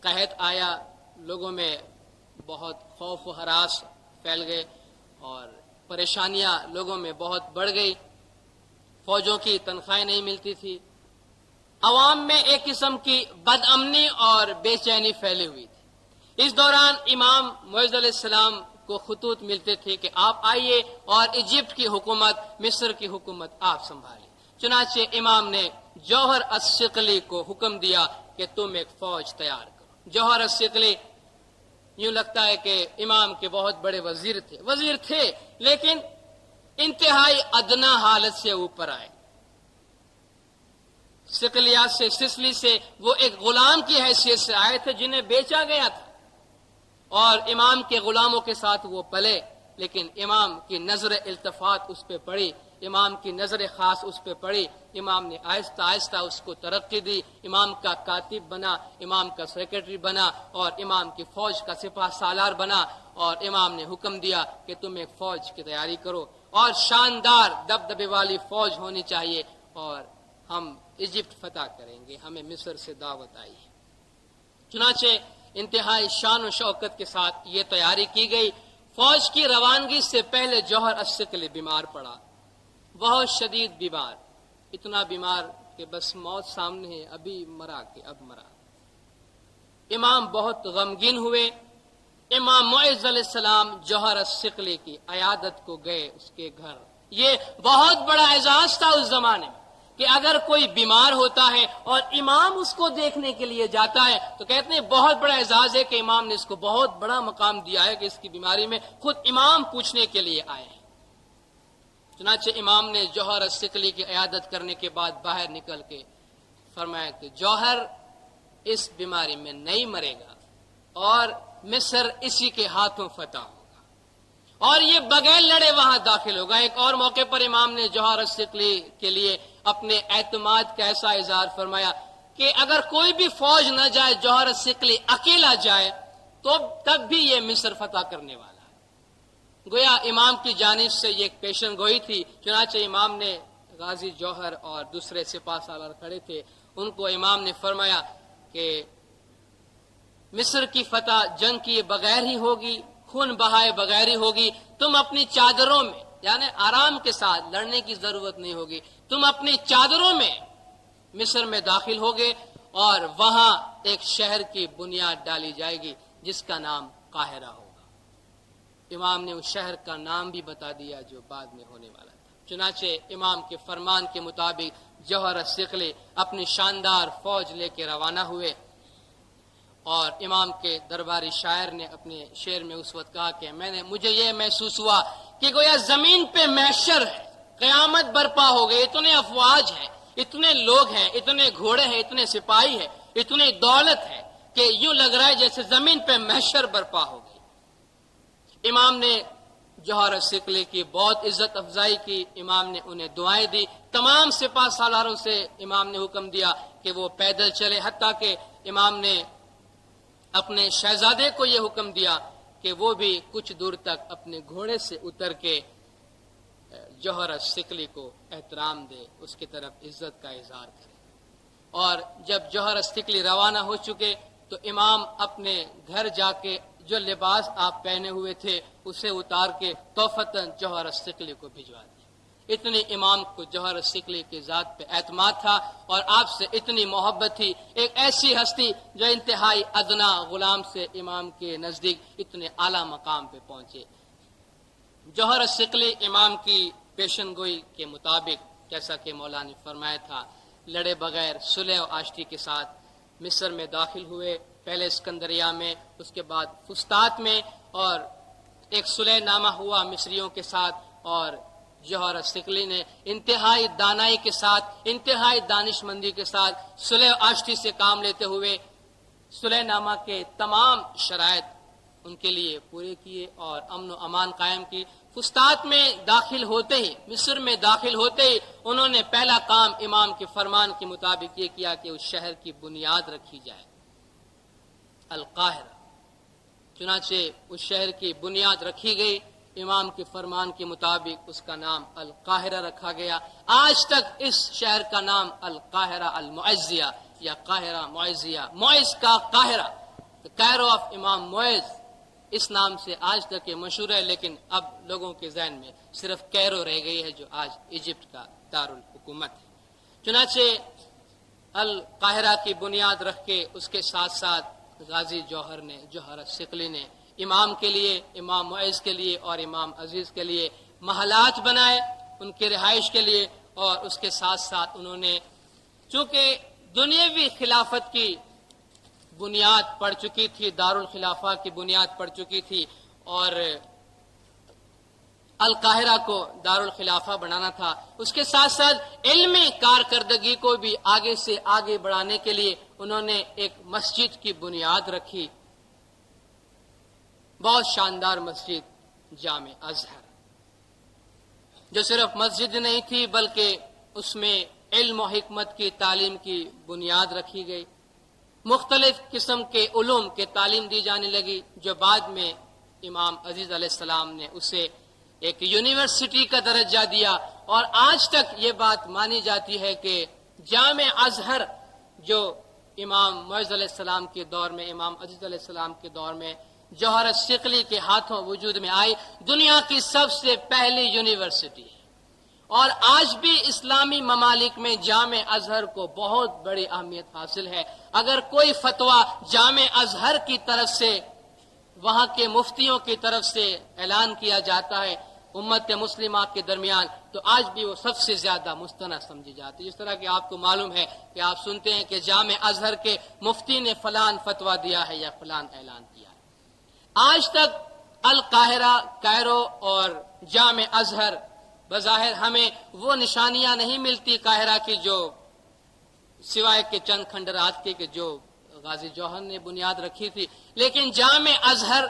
قحط آیا، لوگوں میں بہت خوف و ہراس پھیل گئے اور پریشانیاں لوگوں میں بہت بڑھ گئی، فوجوں کی تنخواہیں نہیں ملتی تھی، عوام میں ایک قسم کی بد امنی اور بے چینی پھیلی ہوئی تھی۔ اس دوران امام معز علیہ السلام کو خطوط ملتے تھے کہ آپ آئیے اور ایجپٹ کی حکومت، مصر کی حکومت آپ سنبھالیں۔ چنانچہ امام نے جوہر الثقلی کو حکم دیا کہ تم ایک فوج تیار کرو۔ جوہر الثقلی یوں لگتا ہے کہ امام کے بہت بڑے وزیر تھے لیکن انتہائی ادنا حالت سے اوپر آئے۔ سکلیات سے، سسلی سے وہ ایک غلام کی حیثیت سے آئے تھے جنہیں بیچا گیا تھا، اور امام کے غلاموں کے ساتھ وہ پلے، لیکن امام کی نظر التفات اس پہ پڑی، امام کی نظر خاص اس پہ پڑی۔ امام نے آہستہ آہستہ اس کو ترقی دی، امام کا کاتب بنا، امام کا سیکرٹری بنا، اور امام کی فوج کا سپاہ سالار بنا، اور امام نے حکم دیا کہ تم ایک فوج کی تیاری کرو، اور شاندار دبدبے والی فوج ہونی چاہیے، اور ہم ایجپٹ فتح کریں گے، ہمیں مصر سے دعوت آئی ہے۔ چنانچہ انتہائی شان و شوکت کے ساتھ یہ تیاری کی گئی۔ فوج کی روانگی سے پہلے جوہر الثقلی بیمار پڑا، بہت شدید بیمار، اتنا بیمار کہ بس موت سامنے ہے، ابھی مرا کہ اب مرا۔ امام بہت غمگین ہوئے۔ امام معز علیہ السلام جوہر الثقلی کی عیادت کو گئے اس کے گھر۔ یہ بہت بڑا اعزاز تھا اس زمانے میں کہ اگر کوئی بیمار ہوتا ہے اور امام اس کو دیکھنے کے لیے جاتا ہے تو کہتے ہیں بہت بڑا اعزاز ہے کہ امام نے اس کو بہت بڑا مقام دیا ہے کہ اس کی بیماری میں خود امام پوچھنے کے لیے آئے ہیں۔ چنانچہ امام نے جوہر الثقلی کی عیادت کرنے کے بعد باہر نکل کے فرمایا کہ جوہر اس بیماری میں نہیں مرے گا اور مصر اسی کے ہاتھوں فتح ہوگا، اور یہ بغیر لڑے وہاں داخل ہوگا۔ ایک اور موقع پر امام نے جوہر الثقلی کے لیے اپنے اعتماد کا ایسا اظہار فرمایا کہ اگر کوئی بھی فوج نہ جائے، جوہر الثقلی اکیلا جائے تو تب بھی یہ مصر فتح کرنے والا ہے۔ گویا امام کی جانب سے یہ ایک پیشن گوئی تھی۔ چنانچہ امام نے، غازی جوہر اور دوسرے سپاہ سالار کھڑے تھے، ان کو امام نے فرمایا کہ مصر کی فتح جنگ کیے بغیر ہی ہوگی، خون بہائے بغیر ہی ہوگی۔ تم اپنی چادروں میں، یعنی آرام کے ساتھ، لڑنے کی ضرورت نہیں ہوگی، تم اپنی چادروں میں مصر میں داخل ہوگے اور وہاں ایک شہر کی بنیاد ڈالی جائے گی جس کا نام قاہرہ ہوگا۔ امام نے اس شہر کا نام بھی بتا دیا جو بعد میں ہونے والا تھا۔ چنانچہ امام کے فرمان کے مطابق جوہر الثقلی اپنی شاندار فوج لے کے روانہ ہوئے، اور امام کے درباری شاعر نے اپنے شعر میں اس وقت کہا کہ مجھے یہ محسوس ہوا کہ گویا زمین پہ محشر ہے، قیامت برپا ہو گئی، اتنے افواج ہیں، اتنے لوگ ہیں، اتنے گھوڑے ہیں، اتنے سپاہی ہیں، اتنی دولت ہے کہ یوں لگ رہا ہے جیسے زمین پہ محشر برپا ہو گئی۔ امام نے جوہر الثقلی کی بہت عزت افزائی کی، امام نے انہیں دعائیں دی، تمام سپاہ سالاروں سے امام نے حکم دیا کہ وہ پیدل چلے، حتیٰ کہ امام نے اپنے شہزادے کو یہ حکم دیا کہ وہ بھی کچھ دور تک اپنے گھوڑے سے اتر کے جوہر الثقلی کو احترام دے، اس کی طرف عزت کا اظہار کرے۔ اور جب جوہر الثقلی روانہ ہو چکے تو امام اپنے گھر جا کے جو لباس آپ پہنے ہوئے تھے اسے اتار کے تحفتاً جوہر الثقلی کو بھجوا دیا۔ اتنی امام کو جوہر الثقلی کی ذات پہ اعتماد تھا اور آپ سے اتنی محبت تھی، ایک ایسی ہستی جو انتہائی ادنا غلام سے امام کے نزدیک اتنے اعلیٰ مقام پہ پہنچے۔ جوہر الثقلی امام کی پیشن گوئی کے مطابق، جیسا کہ مولا نے فرمایا تھا، لڑے بغیر صلح و آشتی کے ساتھ مصر میں داخل ہوئے، پہلے اسکندریہ میں، اس کے بعد فسطاط میں، اور ایک صلح نامہ ہوا مصریوں کے ساتھ، اور جوہر الثقلی نے انتہائی دانائی کے ساتھ، انتہائی دانش مندی کے ساتھ صلح و آشتی سے کام لیتے ہوئے صلح نامہ کے تمام شرائط ان کے لیے پورے کیے اور امن و امان قائم کی۔ فسطاط میں داخل ہوتے ہی، مصر میں داخل ہوتے ہی انہوں نے پہلا کام امام کے فرمان کے مطابق یہ کیا کہ اس شہر کی بنیاد رکھی جائے، القاہرہ۔ چنانچہ اس شہر کی بنیاد رکھی گئی، امام کے فرمان کے مطابق اس کا نام القاہرہ رکھا گیا۔ آج تک اس شہر کا نام القاہرہ المعزیہ یا قاہرہ معزیہ، معز کا قاہرہ، کائرو آف امام معز، اس نام سے آج تک یہ مشہور ہے، لیکن اب لوگوں کے ذہن میں صرف کیرو رہ گئی ہے جو آج ایجپٹ کا دارالحکومت ہے۔ چنانچہ القاہرہ کی بنیاد رکھ کے اس کے ساتھ ساتھ غازی جوہر الثقلی نے امام کے لیے، امام معز کے لیے اور امام عزیز کے لیے محلات بنائے ان کے رہائش کے لیے، اور اس کے ساتھ ساتھ انہوں نے چونکہ دنیاوی خلافت کی بنیاد پڑ چکی تھی، دارالخلافہ کی بنیاد پڑ چکی تھی، اور القاہرہ کو دارالخلافہ بنانا تھا، اس کے ساتھ ساتھ علمی کارکردگی کو بھی آگے سے آگے بڑھانے کے لیے انہوں نے ایک مسجد کی بنیاد رکھی، بہت شاندار مسجد جامع ازہر، جو صرف مسجد نہیں تھی بلکہ اس میں علم و حکمت کی تعلیم کی بنیاد رکھی گئی، مختلف قسم کے علوم کے تعلیم دی جانے لگی، جو بعد میں امام عزیز علیہ السلام نے اسے ایک یونیورسٹی کا درجہ دیا، اور آج تک یہ بات مانی جاتی ہے کہ جامع ازہر جو امام معز علیہ السلام کے دور میں، امام عزیز علیہ السلام کے دور میں جوہر الثقلی کے ہاتھوں وجود میں آئی، دنیا کی سب سے پہلی یونیورسٹی ہے، اور آج بھی اسلامی ممالک میں جامع ازہر کو بہت بڑی اہمیت حاصل ہے۔ اگر کوئی فتویٰ جامع ازہر کی طرف سے، وہاں کے مفتیوں کی طرف سے اعلان کیا جاتا ہے امت مسلمہ کے درمیان، تو آج بھی وہ سب سے زیادہ مستند سمجھی جاتی ہے، جس طرح کہ آپ کو معلوم ہے کہ آپ سنتے ہیں کہ جامع ازہر کے مفتی نے فلان فتویٰ دیا ہے یا فلان اعلان کیا ہے۔ آج تک القاہرہ، کائرو اور جامع ازہر بظاہر ہمیں وہ نشانیاں نہیں ملتی قاہرہ کی، جو سوائے کے چند کھنڈرات کے جو غازی جوہر نے بنیاد رکھی تھی، لیکن جامع ازہر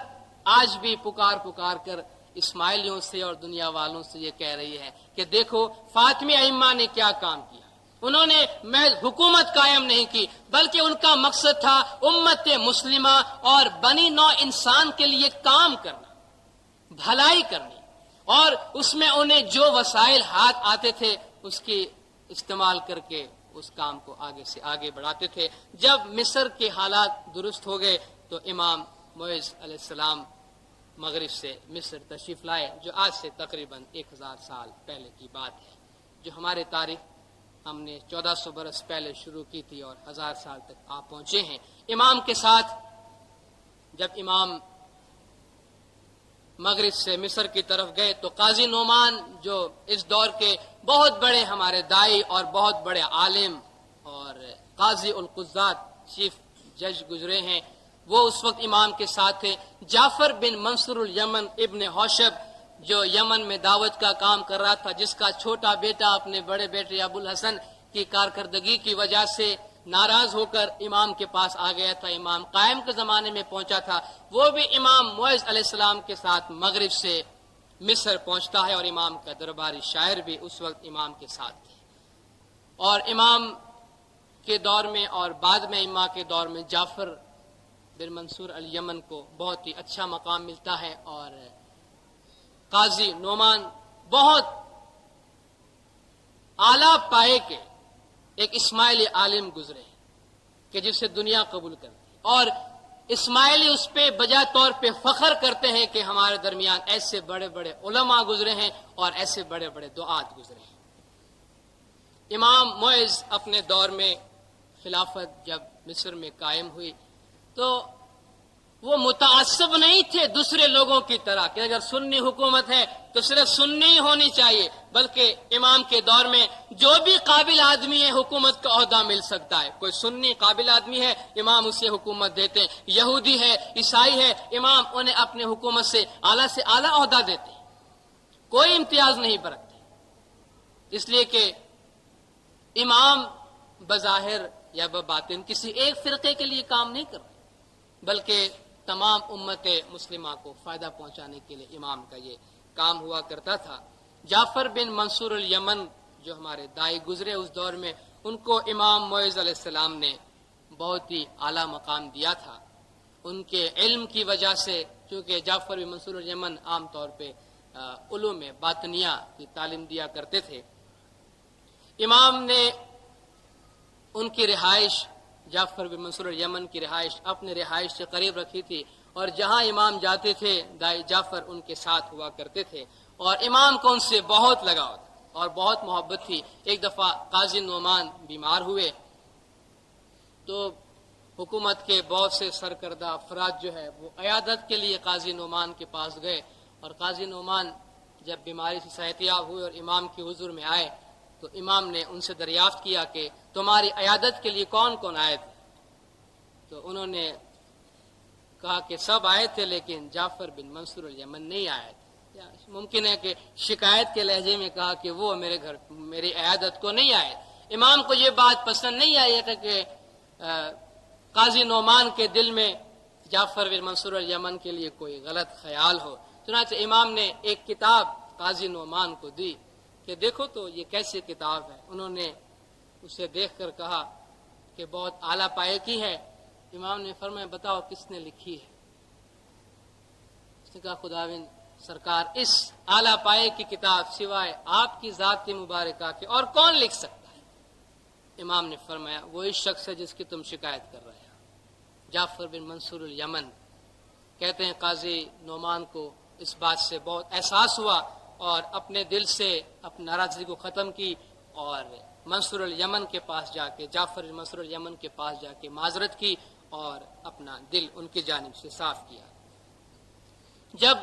آج بھی پکار کر اسماعیلیوں سے اور دنیا والوں سے یہ کہہ رہی ہے کہ دیکھو فاطمی ائمہ نے کیا کام کیا، انہوں نے محض حکومت قائم نہیں کی بلکہ ان کا مقصد تھا امت مسلمہ اور بنی نوع انسان کے لیے کام کرنا، بھلائی کرنی، اور اس میں انہیں جو وسائل ہاتھ آتے تھے اس کی استعمال کر کے اس کام کو آگے سے آگے بڑھاتے تھے۔ جب مصر کے حالات درست ہو گئے تو امام معز علیہ السلام مغرب سے مصر تشریف لائے، جو آج سے تقریباً 1000 سال پہلے کی بات ہے، جو ہمارے تاریخ ہم نے 1400 برس پہلے شروع کی تھی اور 1000 سال تک آپ پہنچے ہیں۔ امام کے ساتھ جب امام مغرب سے مصر کی طرف گئے تو قاضی نعمان، جو اس دور کے بہت بڑے ہمارے دائی اور بہت بڑے عالم اور قاضی القضات، چیف جج گزرے ہیں، وہ اس وقت امام کے ساتھ تھے۔ جعفر بن منصور الیمن ابن حوشب، جو یمن میں دعوت کا کام کر رہا تھا، جس کا چھوٹا بیٹا اپنے بڑے بیٹے ابو الحسن کی کارکردگی کی وجہ سے ناراض ہو کر امام کے پاس آ گیا تھا، امام قائم کے زمانے میں پہنچا تھا، وہ بھی امام معز علیہ السلام کے ساتھ مغرب سے مصر پہنچتا ہے، اور امام کا درباری شاعر بھی اس وقت امام کے ساتھ تھے۔ اور امام کے دور میں اور بعد میں امام کے دور میں جعفر بن منصور الیمن کو بہت ہی اچھا مقام ملتا ہے، اور قاضی نعمان بہت اعلیٰ پائے کے ایک اسماعیلی عالم گزرے کہ جسے دنیا قبول کرتی، اور اسماعیلی اس پہ بجا طور پہ فخر کرتے ہیں کہ ہمارے درمیان ایسے بڑے بڑے علماء گزرے ہیں اور ایسے بڑے بڑے دعات گزرے ہیں۔ امام معز اپنے دور میں خلافت جب مصر میں قائم ہوئی تو وہ متعصب نہیں تھے دوسرے لوگوں کی طرح کہ اگر سنی حکومت ہے تو صرف سنی ہی ہونی چاہیے، بلکہ امام کے دور میں جو بھی قابل آدمی ہے حکومت کا عہدہ مل سکتا ہے۔ کوئی سنی قابل آدمی ہے امام اسے حکومت دیتے ہیں، یہودی ہے، عیسائی ہے، امام انہیں اپنے حکومت سے اعلیٰ عہدہ دیتے ہیں، کوئی امتیاز نہیں برتتے، اس لیے کہ امام بظاہر یا بباطن کسی ایک فرقے کے لیے کام نہیں کر رہے، بلکہ تمام امت مسلمہ کو فائدہ پہنچانے کے لیے امام کا یہ کام ہوا کرتا تھا۔ جعفر بن منصور الیمن، جو ہمارے دائی گزرے اس دور میں، ان کو امام معز علیہ السلام نے بہت ہی اعلیٰ مقام دیا تھا ان کے علم کی وجہ سے، چونکہ جعفر بن منصور الیمن عام طور پہ علوم باطنیہ کی تعلیم دیا کرتے تھے۔ امام نے ان کی رہائش، جعفر بن منصور الیمن کی رہائش اپنے رہائش سے قریب رکھی تھی، اور جہاں امام جاتے تھے دائی جعفر ان کے ساتھ ہوا کرتے تھے، اور امام کو ان سے بہت لگاؤ تھا اور بہت محبت تھی۔ ایک دفعہ قاضی نعمان بیمار ہوئے تو حکومت کے بہت سے سرکردہ افراد جو ہے وہ عیادت کے لیے قاضی نعمان کے پاس گئے، اور قاضی نعمان جب بیماری سے صحتیاب ہوئے اور امام کے حضور میں آئے تو امام نے ان سے دریافت کیا کہ تمہاری عیادت کے لیے کون کون آئے تھے؟ تو انہوں نے کہا کہ سب آئے تھے لیکن جعفر بن منصور الیمن نہیں آئے تھے۔ ممکن ہے کہ شکایت کے لہجے میں کہا کہ وہ میری عیادت کو نہیں آئے۔ امام کو یہ بات پسند نہیں آئی کہ قاضی نعمان کے دل میں جعفر بن منصور الیمن کے لیے کوئی غلط خیال ہو۔ چنانچہ امام نے ایک کتاب قاضی نعمان کو دی کہ دیکھو تو یہ کیسی کتاب ہے۔ انہوں نے اسے دیکھ کر کہا کہ بہت اعلیٰ پائے کی ہے۔ امام نے فرمایا بتاؤ کس نے لکھی ہے؟ اس نے کہا خداوند سرکار اس اعلیٰ پائے کی کتاب سوائے آپ کی ذات مبارکہ کے اور کون لکھ سکتا ہے؟ امام نے فرمایا وہی شخص ہے جس کی تم شکایت کر رہے ہو، جعفر بن منصور الیمن۔ کہتے ہیں قاضی نعمان کو اس بات سے بہت احساس ہوا اور اپنے دل سے اپنی ناراضگی کو ختم کی اور منصور الیمن کے پاس جا کے جعفر بن منصور الیمن کے پاس جا کے معذرت کی اور اپنا دل ان کی جانب سے صاف کیا۔ جب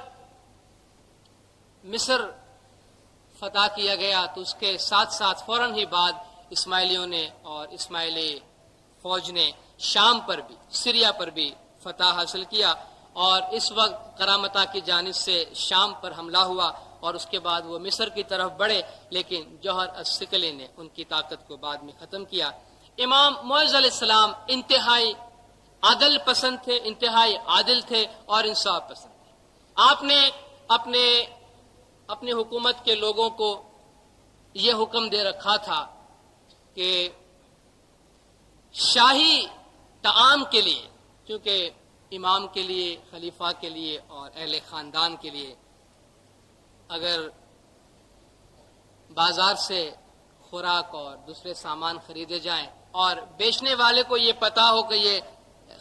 مصر فتح کیا گیا تو اس کے ساتھ ساتھ فوراً ہی بعد اسماعیلیوں نے اور اسماعیلی فوج نے شام پر بھی سیریا پر بھی فتح حاصل کیا، اور اس وقت کرامتہ کی جانب سے شام پر حملہ ہوا اور اس کے بعد وہ مصر کی طرف بڑھے، لیکن جوہر الثقلی نے ان کی طاقت کو بعد میں ختم کیا۔ امام معز علیہ السلام انتہائی عدل پسند تھے، انتہائی عادل تھے اور انصاف پسند تھے۔ آپ نے اپنے حکومت کے لوگوں کو یہ حکم دے رکھا تھا کہ شاہی طعام کے لیے، کیونکہ امام کے لیے، خلیفہ کے لیے اور اہل خاندان کے لیے اگر بازار سے خوراک اور دوسرے سامان خریدے جائیں اور بیچنے والے کو یہ پتا ہو کہ یہ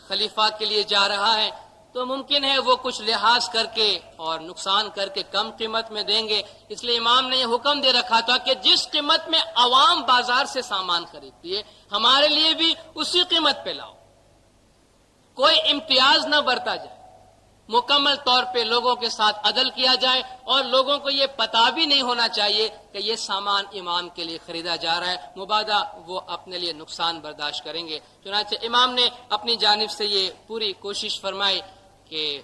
خلیفہ کے لیے جا رہا ہے تو ممکن ہے وہ کچھ لحاظ کر کے اور نقصان کر کے کم قیمت میں دیں گے۔ اس لیے امام نے یہ حکم دے رکھا تھا کہ جس قیمت میں عوام بازار سے سامان خریدتی ہے ہمارے لیے بھی اسی قیمت پہ لاؤ، کوئی امتیاز نہ برتا جائے، مکمل طور پہ لوگوں کے ساتھ عدل کیا جائے اور لوگوں کو یہ پتا بھی نہیں ہونا چاہیے کہ یہ سامان امام کے لیے خریدا جا رہا ہے، مبادا وہ اپنے لیے نقصان برداشت کریں گے۔ چنانچہ امام نے اپنی جانب سے یہ پوری کوشش فرمائی کہ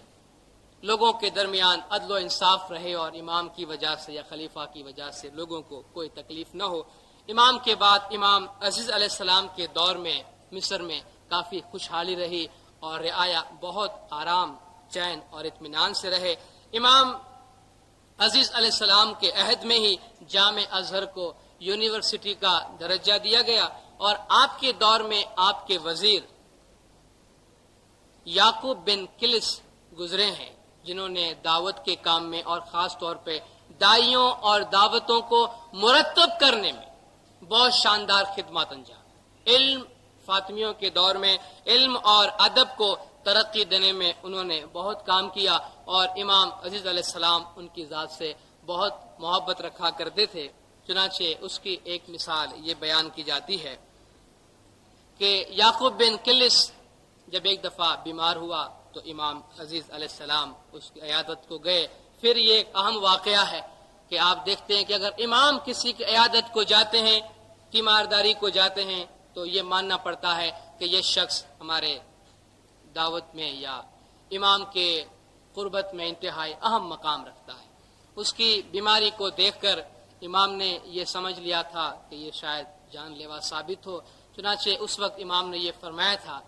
لوگوں کے درمیان عدل و انصاف رہے اور امام کی وجہ سے یا خلیفہ کی وجہ سے لوگوں کو کوئی تکلیف نہ ہو۔ امام کے بعد امام عزیز علیہ السلام کے دور میں مصر میں کافی خوشحالی رہی اور رعایا بہت آرام، چین اور اطمینان سے رہے۔ امام عزیز علیہ السلام کے عہد میں ہی جامع ازہر کو یونیورسٹی کا درجہ دیا گیا، اور آپ کے دور میں آپ کے وزیر یعقوب بن کلس گزرے ہیں جنہوں نے دعوت کے کام میں اور خاص طور پہ دائیوں اور دعوتوں کو مرتب کرنے میں بہت شاندار خدمات انجام۔ علم فاطمیوں کے دور میں علم اور ادب کو ترقی دینے میں انہوں نے بہت کام کیا، اور امام عزیز علیہ السلام ان کی ذات سے بہت محبت رکھا کرتے تھے۔ چنانچہ اس کی ایک مثال یہ بیان کی جاتی ہے کہ یعقوب بن کلس جب ایک دفعہ بیمار ہوا تو امام عزیز علیہ السلام اس کی عیادت کو گئے۔ پھر یہ ایک اہم واقعہ ہے کہ آپ دیکھتے ہیں کہ اگر امام کسی کی عیادت کو جاتے ہیں، تیمارداری کو جاتے ہیں، تو یہ ماننا پڑتا ہے کہ یہ شخص ہمارے دعوت میں یا امام کے قربت میں انتہائی اہم مقام رکھتا ہے۔ اس کی بیماری کو دیکھ کر امام نے یہ سمجھ لیا تھا کہ یہ شاید جان لیوا ثابت ہو، چنانچہ اس وقت امام نے یہ فرمایا تھا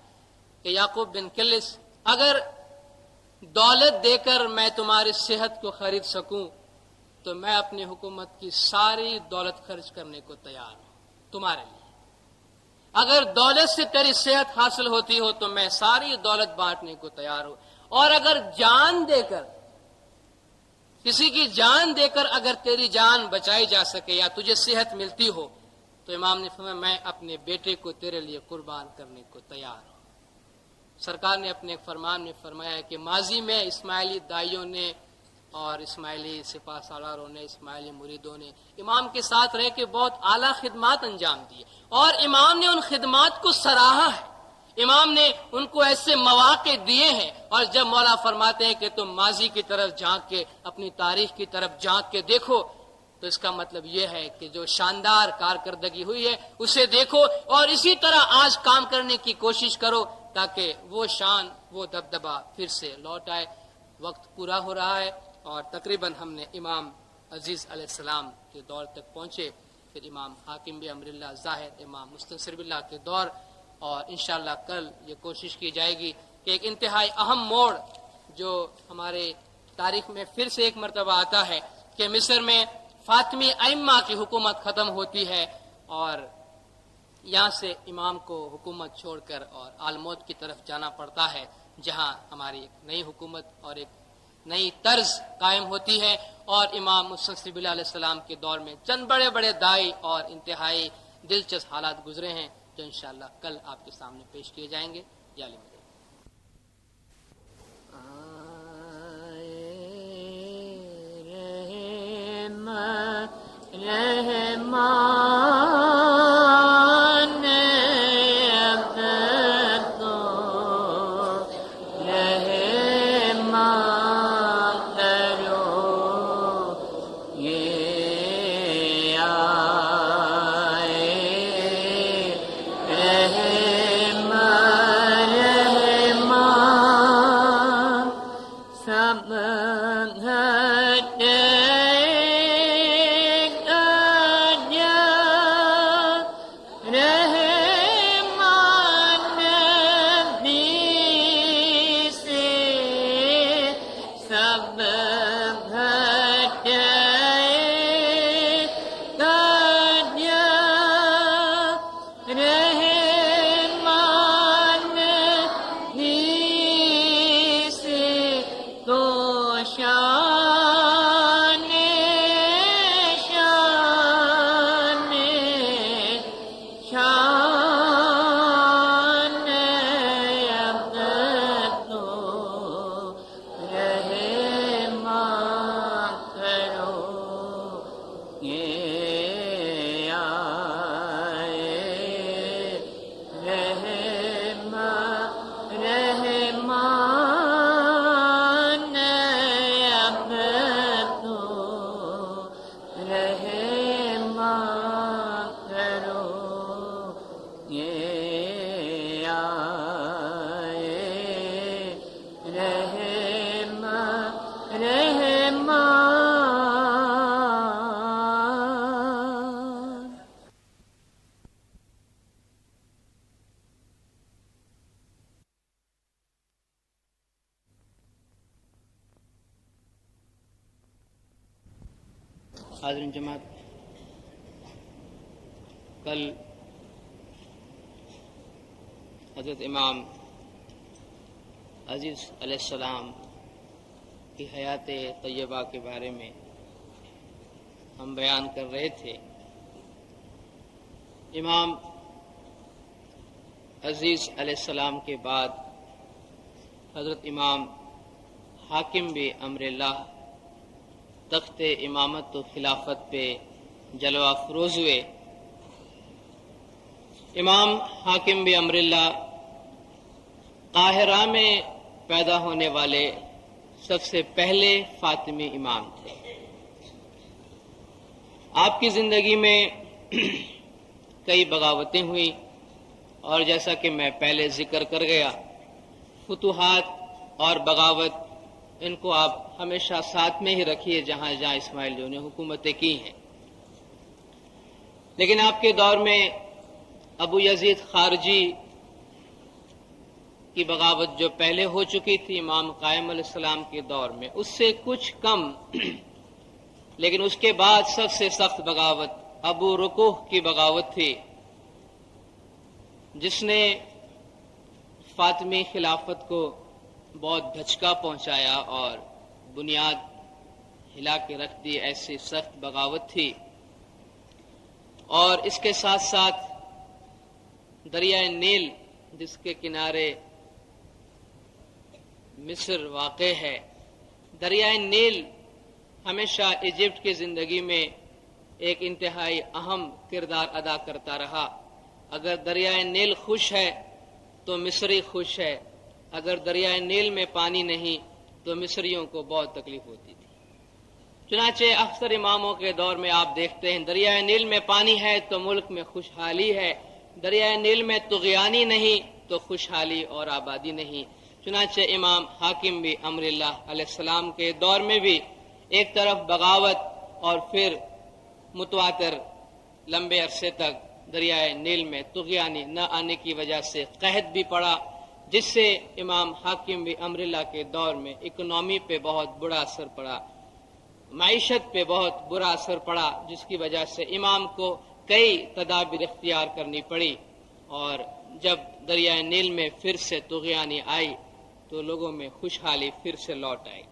کہ یعقوب بن کلس اگر دولت دے کر میں تمہاری صحت کو خرید سکوں تو میں اپنی حکومت کی ساری دولت خرچ کرنے کو تیار ہوں تمہارے لیے۔ اگر دولت سے تیری صحت حاصل ہوتی ہو تو میں ساری دولت بانٹنے کو تیار ہوں، اور اگر جان دے کر کسی کی جان دے کر اگر تیری جان بچائی جا سکے یا تجھے صحت ملتی ہو تو امام نے فرمایا میں اپنے بیٹے کو تیرے لیے قربان کرنے کو تیار ہوں۔ سرکار نے اپنے ایک فرمان میں فرمایا ہے کہ ماضی میں اسماعیلی دائیوں نے اور اسماعیلی سپاہ سالاروں نے، اسماعیلی مریدوں نے امام کے ساتھ رہ کے بہت اعلیٰ خدمات انجام دیے، اور امام نے ان خدمات کو سراہا ہے۔ امام نے ان کو ایسے مواقع دیے ہیں، اور جب مولا فرماتے ہیں کہ تم ماضی کی طرف جھانک کے، اپنی تاریخ کی طرف جھانک کے دیکھو، تو اس کا مطلب یہ ہے کہ جو شاندار کارکردگی ہوئی ہے اسے دیکھو، اور اسی طرح آج کام کرنے کی کوشش کرو تاکہ وہ شان، وہ دبدبہ پھر سے لوٹ آئے۔ وقت پورا ہو رہا ہے اور تقریباً ہم نے امام عزیز علیہ السلام کے دور تک پہنچے، پھر امام حاکم بن امر اللہ ظاہر، امام مستنصر باللہ کے دور، اور انشاءاللہ کل یہ کوشش کی جائے گی کہ ایک انتہائی اہم موڑ جو ہمارے تاریخ میں پھر سے ایک مرتبہ آتا ہے کہ مصر میں فاطمی ائمہ کی حکومت ختم ہوتی ہے، اور یہاں سے امام کو حکومت چھوڑ کر اور آل موت کی طرف جانا پڑتا ہے، جہاں ہماری ایک نئی حکومت اور ایک نئی طرز قائم ہوتی ہے۔ اور امام مستنصر باللہ علیہ السلام کے دور میں چند بڑے بڑے دائی اور انتہائی دلچسپ حالات گزرے ہیں جو انشاءاللہ کل آپ کے سامنے پیش کیے جائیں گے۔ یا علی مدد۔ حاضرین جماعت، کل حضرت امام عزیز علیہ السلام کی حیات طیبہ کے بارے میں ہم بیان کر رہے تھے۔ امام عزیز علیہ السلام کے بعد حضرت امام حاکم بن امر اللہ تخت امامت و خلافت پہ جلوہ افروز ہوئے۔ امام حاکم بن امر اللہ قاہرہ میں پیدا ہونے والے سب سے پہلے فاطمی امام تھے۔ آپ کی زندگی میں کئی بغاوتیں ہوئیں، اور جیسا کہ میں پہلے ذکر کر گیا، فتوحات اور بغاوت ان کو آپ ہمیشہ ساتھ میں ہی رکھیے جہاں جہاں اسماعیلیوں نے حکومتیں کی ہیں۔ لیکن آپ کے دور میں ابو یزید خارجی کی بغاوت جو پہلے ہو چکی تھی امام قائم علیہ السلام کے دور میں، اس سے کچھ کم، لیکن اس کے بعد سب سے سخت بغاوت ابو رکوہ کی بغاوت تھی، جس نے فاطمی خلافت کو بہت دھچکا پہنچایا اور بنیاد ہلا کے رکھ دی۔ ایسی سخت بغاوت تھی، اور اس کے ساتھ ساتھ دریائے نیل جس کے کنارے مصر واقع ہے، دریائے نیل ہمیشہ ایجپٹ کی زندگی میں ایک انتہائی اہم کردار ادا کرتا رہا۔ اگر دریائے نیل خوش ہے تو مصری خوش ہے، اگر دریائے نیل میں پانی نہیں تو مصریوں کو بہت تکلیف ہوتی تھی۔ چنانچہ اکثر اماموں کے دور میں آپ دیکھتے ہیں دریائے نیل میں پانی ہے تو ملک میں خوشحالی ہے، دریائے نیل میں طغیانی نہیں تو خوشحالی اور آبادی نہیں۔ چنانچہ امام حاکم بھی امر اللہ علیہ السلام کے دور میں بھی ایک طرف بغاوت اور پھر متواتر لمبے عرصے تک دریائے نیل میں طغیانی نہ آنے کی وجہ سے قحط بھی پڑا، جس سے امام حاکم بھی امر اللہ کے دور میں اکنامی پہ بہت برا اثر پڑا، معیشت پہ بہت برا اثر پڑا، جس کی وجہ سے امام کو کئی تدابیر اختیار کرنی پڑی، اور جب دریائے نیل میں پھر سے طغیانی آئی تو لوگوں میں خوشحالی پھر سے لوٹ آئی۔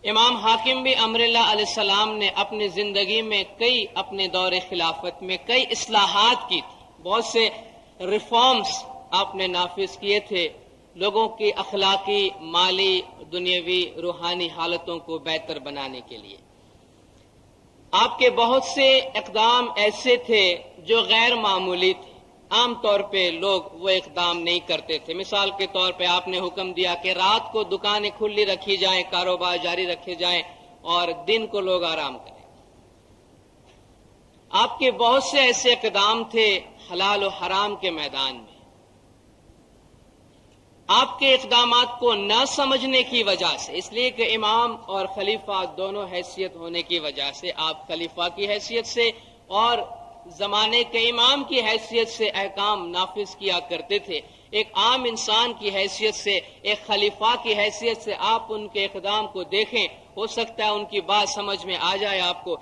امام حاکم بھی امر اللہ علیہ السلام نے اپنی زندگی میں اپنے دور خلافت میں کئی اصلاحات کی تھی، بہت سے ریفارمز آپ نے نافذ کیے تھے، لوگوں کی اخلاقی، مالی، دنیاوی، روحانی حالتوں کو بہتر بنانے کے لیے۔ آپ کے بہت سے اقدام ایسے تھے جو غیر معمولی تھے، عام طور پہ لوگ وہ اقدام نہیں کرتے تھے۔ مثال کے طور پہ آپ نے حکم دیا کہ رات کو دکانیں کھلی رکھی جائیں، کاروبار جاری رکھے جائیں اور دن کو لوگ آرام کریں۔ آپ کے بہت سے ایسے اقدام تھے حلال و حرام کے میدان میں۔ آپ کے اقدامات کو نہ سمجھنے کی وجہ سے، اس لیے کہ امام اور خلیفہ دونوں حیثیت ہونے کی وجہ سے، آپ خلیفہ کی حیثیت سے اور زمانے کے امام کی حیثیت سے احکام نافذ کیا کرتے تھے، ایک عام انسان کی حیثیت سے، ایک خلیفہ کی حیثیت سے آپ ان کے اقدام کو دیکھیں، ہو سکتا ہے ان کی بات سمجھ میں آ جائے آپ کو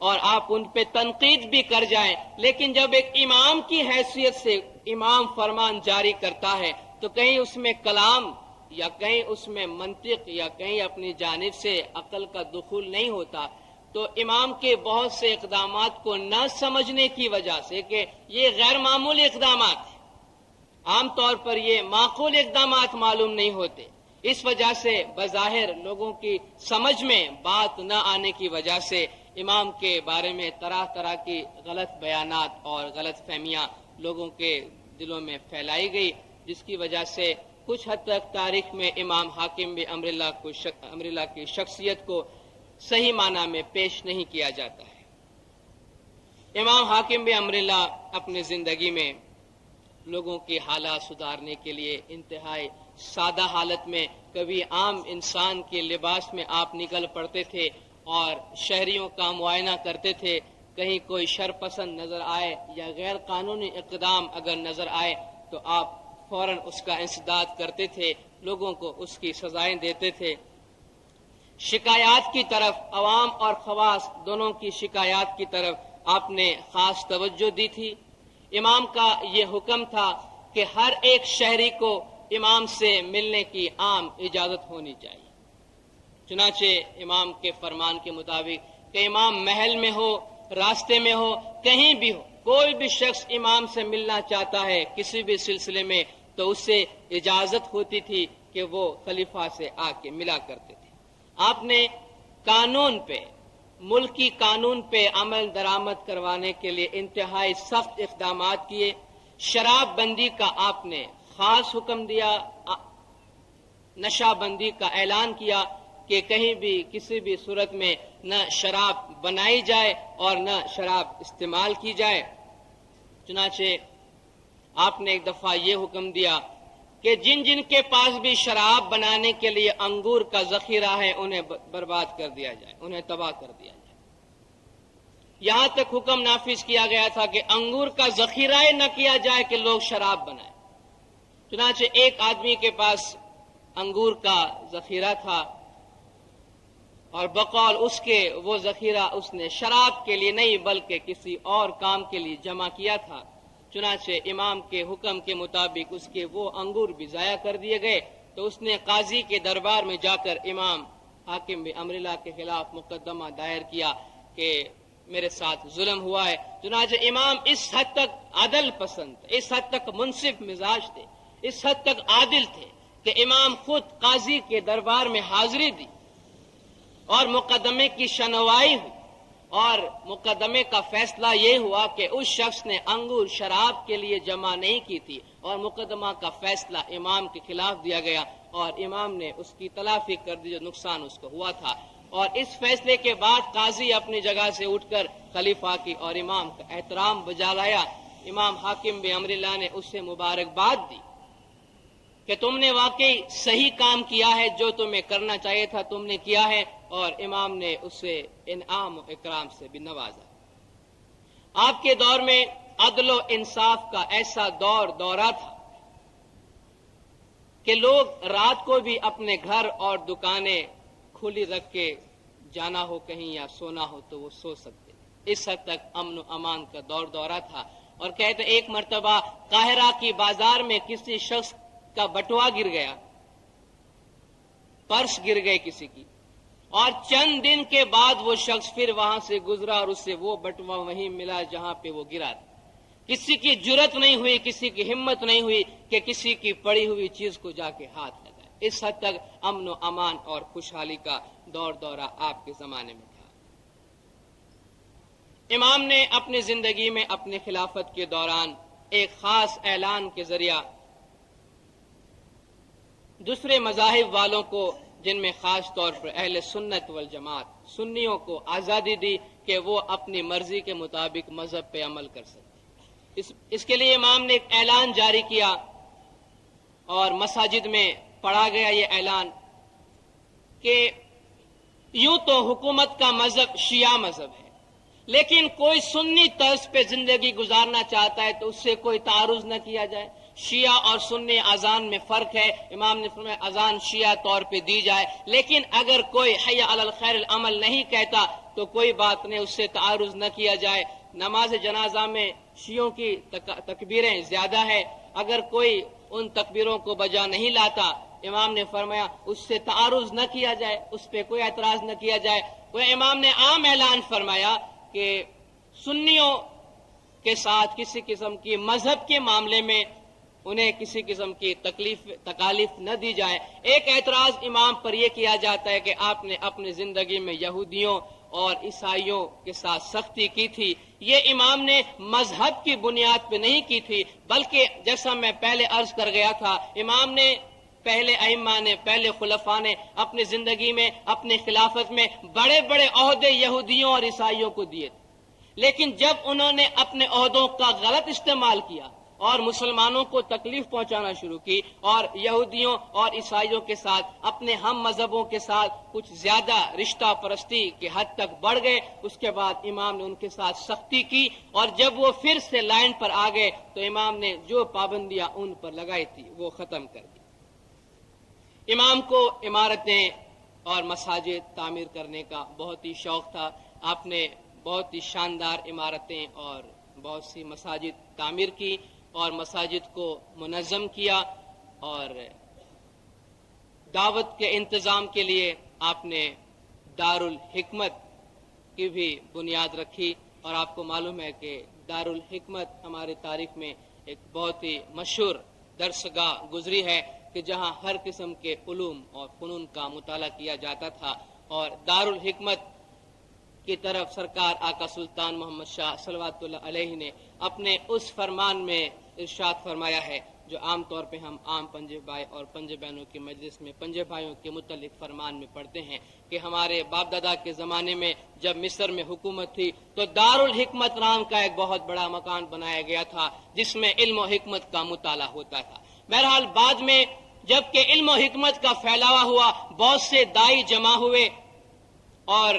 اور آپ ان پہ تنقید بھی کر جائیں، لیکن جب ایک امام کی حیثیت سے امام فرمان جاری کرتا ہے تو کہیں اس میں کلام یا کہیں اس میں منطق یا کہیں اپنی جانب سے عقل کا دخول نہیں ہوتا، تو امام کے بہت سے اقدامات کو نہ سمجھنے کی وجہ سے کہ یہ غیر معمولی اقدامات ہیں، عام طور پر یہ معقول اقدامات معلوم نہیں ہوتے، اس وجہ سے بظاہر لوگوں کی سمجھ میں بات نہ آنے کی وجہ سے امام کے بارے میں طرح طرح کی غلط بیانات اور غلط فہمیاں لوگوں کے دلوں میں پھیلائی گئی، جس کی وجہ سے کچھ حد تک تاریخ میں امام حاکم بھی امر اللہ کی شخصیت کو صحیح معنی میں پیش نہیں کیا جاتا ہے۔ امام حاکم بھی امر اللہ اپنی زندگی میں لوگوں کی حالات سدھارنے کے لیے انتہائی سادہ حالت میں، کبھی عام انسان کے لباس میں آپ نکل پڑتے تھے اور شہریوں کا معائنہ کرتے تھے، کہیں کوئی شر پسند نظر آئے یا غیر قانونی اقدام اگر نظر آئے تو آپ فوراً اس کا انسداد کرتے تھے، لوگوں کو اس کی سزائیں دیتے تھے۔ شکایات کی طرف، عوام اور خواص دونوں کی شکایات کی طرف آپ نے خاص توجہ دی تھی۔ امام کا یہ حکم تھا کہ ہر ایک شہری کو امام سے ملنے کی عام اجازت ہونی چاہیے۔ چنانچہ امام کے فرمان کے مطابق کہ امام محل میں ہو، راستے میں ہو، کہیں بھی ہو، کوئی بھی شخص امام سے ملنا چاہتا ہے کسی بھی سلسلے میں تو اس سے اجازت ہوتی تھی کہ وہ خلیفہ سے آ کے ملا کرتے تھے۔ آپ نے قانون پہ، ملکی قانون پہ عمل درآمد کروانے کے لیے انتہائی سخت اقدامات کیے۔ شراب بندی کا آپ نے خاص حکم دیا، نشہ بندی کا اعلان کیا کہ کہیں بھی کسی بھی صورت میں نہ شراب بنائی جائے اور نہ شراب استعمال کی جائے۔ چنانچہ آپ نے ایک دفعہ یہ حکم دیا کہ جن جن کے پاس بھی شراب بنانے کے لیے انگور کا ذخیرہ ہے انہیں برباد کر دیا جائے، انہیں تباہ کر دیا جائے۔ یہاں تک حکم نافذ کیا گیا تھا کہ انگور کا ذخیرہ نہ کیا جائے کہ لوگ شراب بنائیں۔ چنانچہ ایک آدمی کے پاس انگور کا ذخیرہ تھا اور بقول اس کے وہ ذخیرہ اس نے شراب کے لیے نہیں بلکہ کسی اور کام کے لیے جمع کیا تھا۔ چنانچہ امام کے حکم کے مطابق اس کے وہ انگور بھی ضائع کر دیے گئے، تو اس نے قاضی کے دربار میں جا کر امام حاکم بھی امر اللہ کے خلاف مقدمہ دائر کیا کہ میرے ساتھ ظلم ہوا ہے۔ چنانچہ امام اس حد تک عدل پسند تھے، اس حد تک منصف مزاج تھے، اس حد تک عادل تھے کہ امام خود قاضی کے دربار میں حاضری دی اور مقدمے کی شنوائی ہوئی اور مقدمے کا فیصلہ یہ ہوا کہ اس شخص نے انگور شراب کے لیے جمع نہیں کی تھی، اور مقدمہ کا فیصلہ امام کے خلاف دیا گیا اور امام نے اس کی تلافی کر دی جو نقصان اس کو ہوا تھا۔ اور اس فیصلے کے بعد قاضی اپنی جگہ سے اٹھ کر خلیفہ کی اور امام کا احترام بجا لایا۔ امام حاکم بن امر اللہ نے اس سے مبارکباد دی کہ تم نے واقعی صحیح کام کیا ہے، جو تمہیں کرنا چاہیے تھا تم نے کیا ہے، اور امام نے اسے انعام و اکرام سے بھی نوازا۔ آپ کے دور میں عدل و انصاف کا ایسا دورہ تھا کہ لوگ رات کو بھی اپنے گھر اور دکانیں کھلی رکھ کے جانا ہو کہیں یا سونا ہو تو وہ سو سکتے، اس حد تک امن و امان کا دورہ تھا۔ اور کہتے ایک مرتبہ قاہرہ کی بازار میں کسی شخص کا بٹوا گر گیا، پرس گر گئے کسی کی، اور چند دن کے بعد وہ شخص پھر وہاں سے گزرا اور اسے وہ بٹوا وہیں ملا جہاں پہ وہ گرا تھا۔ کسی کی جرت نہیں ہوئی، کسی کی ہمت نہیں ہوئی کہ کسی کی پڑی ہوئی چیز کو جا کے ہاتھ لگائے۔ اس حد تک امن و امان اور خوشحالی کا دورہ آپ کے زمانے میں تھا۔ امام نے اپنی زندگی میں اپنے خلافت کے دوران ایک خاص اعلان کے ذریعہ دوسرے مذاہب والوں کو، جن میں خاص طور پر اہل سنت والجماعت سنیوں کو آزادی دی کہ وہ اپنی مرضی کے مطابق مذہب پہ عمل کر سکتے۔ اس کے لیے امام نے ایک اعلان جاری کیا اور مساجد میں پڑھا گیا یہ اعلان کہ یوں تو حکومت کا مذہب شیعہ مذہب ہے، لیکن کوئی سنی طرز پہ زندگی گزارنا چاہتا ہے تو اس سے کوئی تعارض نہ کیا جائے۔ شیعہ اور سنی اذان میں فرق ہے، امام نے فرمایا اذان شیعہ طور پہ دی جائے، لیکن اگر کوئی حی علی الخیر العمل نہیں کہتا تو کوئی بات نہیں، اس سے تعارض نہ کیا جائے۔ نماز جنازہ میں شیعوں کی تکبیریں زیادہ ہے، اگر کوئی ان تکبیروں کو بجا نہیں لاتا، امام نے فرمایا اس سے تعارض نہ کیا جائے، اس پہ کوئی اعتراض نہ کیا جائے۔ وہ امام نے عام اعلان فرمایا کہ سنیوں کے ساتھ کسی قسم کی مذہب کے معاملے میں انہیں کسی قسم کی تکالیف نہ دی جائے۔ ایک اعتراض امام پر یہ کیا جاتا ہے کہ آپ نے اپنی زندگی میں یہودیوں اور عیسائیوں کے ساتھ سختی کی تھی، یہ امام نے مذہب کی بنیاد پہ نہیں کی تھی، بلکہ جیسا میں پہلے عرض کر گیا تھا، امام نے پہلے ائمہ نے، پہلے خلفاء نے اپنی زندگی میں، اپنی خلافت میں بڑے بڑے عہدے یہودیوں اور عیسائیوں کو دیے تھے، لیکن جب انہوں نے اپنے عہدوں کا غلط استعمال کیا اور مسلمانوں کو تکلیف پہنچانا شروع کی اور یہودیوں اور عیسائیوں کے ساتھ، اپنے ہم مذہبوں کے ساتھ کچھ زیادہ رشتہ پرستی کی حد تک بڑھ گئے، اس کے بعد امام نے ان کے ساتھ سختی کی، اور جب وہ پھر سے لائن پر آ گئے تو امام نے جو پابندیاں ان پر لگائی تھی وہ ختم کر دی۔ امام کو عمارتیں اور مساجد تعمیر کرنے کا بہت ہی شوق تھا۔ آپ نے بہت ہی شاندار عمارتیں اور بہت سی مساجد تعمیر کی اور مساجد کو منظم کیا، اور دعوت کے انتظام کے لیے آپ نے دارالحکمت کی بھی بنیاد رکھی، اور آپ کو معلوم ہے کہ دارالحکمت ہماری تاریخ میں ایک بہت ہی مشہور درسگاہ گزری ہے کہ جہاں ہر قسم کے علوم اور فنون کا مطالعہ کیا جاتا تھا، اور دارالحکمت کی طرف سرکار آقا سلطان محمد شاہ صلوات اللہ علیہ نے اپنے اس فرمان میں ارشاد فرمایا ہے جو عام طور پہ ہم عام پنجے بھائی اور پنجے بہنوں کی مجلس میں پنجے بھائیوں کے متعلق فرمان میں پڑھتے ہیں کہ ہمارے باپ دادا کے زمانے میں جب مصر میں حکومت تھی تو دارالحکمت نام کا ایک بہت بڑا مکان بنایا گیا تھا جس میں علم و حکمت کا مطالعہ ہوتا تھا۔ بہرحال بعد میں جب کہ علم و حکمت کا پھیلاوا ہوا، بہت سے دائی جمع ہوئے اور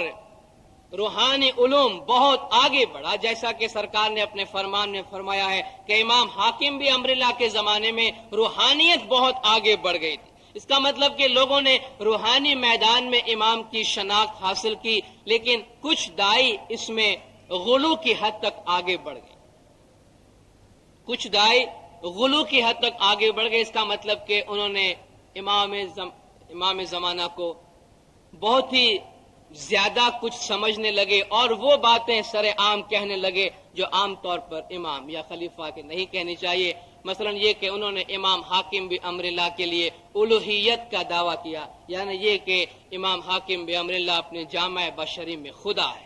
روحانی علوم بہت آگے بڑھا، جیسا کہ سرکار نے اپنے فرمان میں فرمایا ہے کہ امام حاکم بھی امر اللہ کے زمانے میں روحانیت بہت آگے بڑھ گئی تھی۔ اس کا مطلب کہ لوگوں نے روحانی میدان میں امام کی شناخت حاصل کی، لیکن کچھ دائی اس میں غلو کی حد تک آگے بڑھ گئے، کچھ دائی غلو کی حد تک آگے بڑھ گئے۔ اس کا مطلب کہ انہوں نے امام زمانہ کو بہت ہی زیادہ کچھ سمجھنے لگے اور وہ باتیں سر عام کہنے لگے جو عام طور پر امام یا خلیفہ کے نہیں کہنی چاہیے، مثلا یہ کہ انہوں نے امام حاکم بھی امر اللہ کے لیے الوہیت کا دعویٰ کیا، یعنی یہ کہ امام حاکم بھی امر اللہ اپنے جامع بشری میں خدا ہے،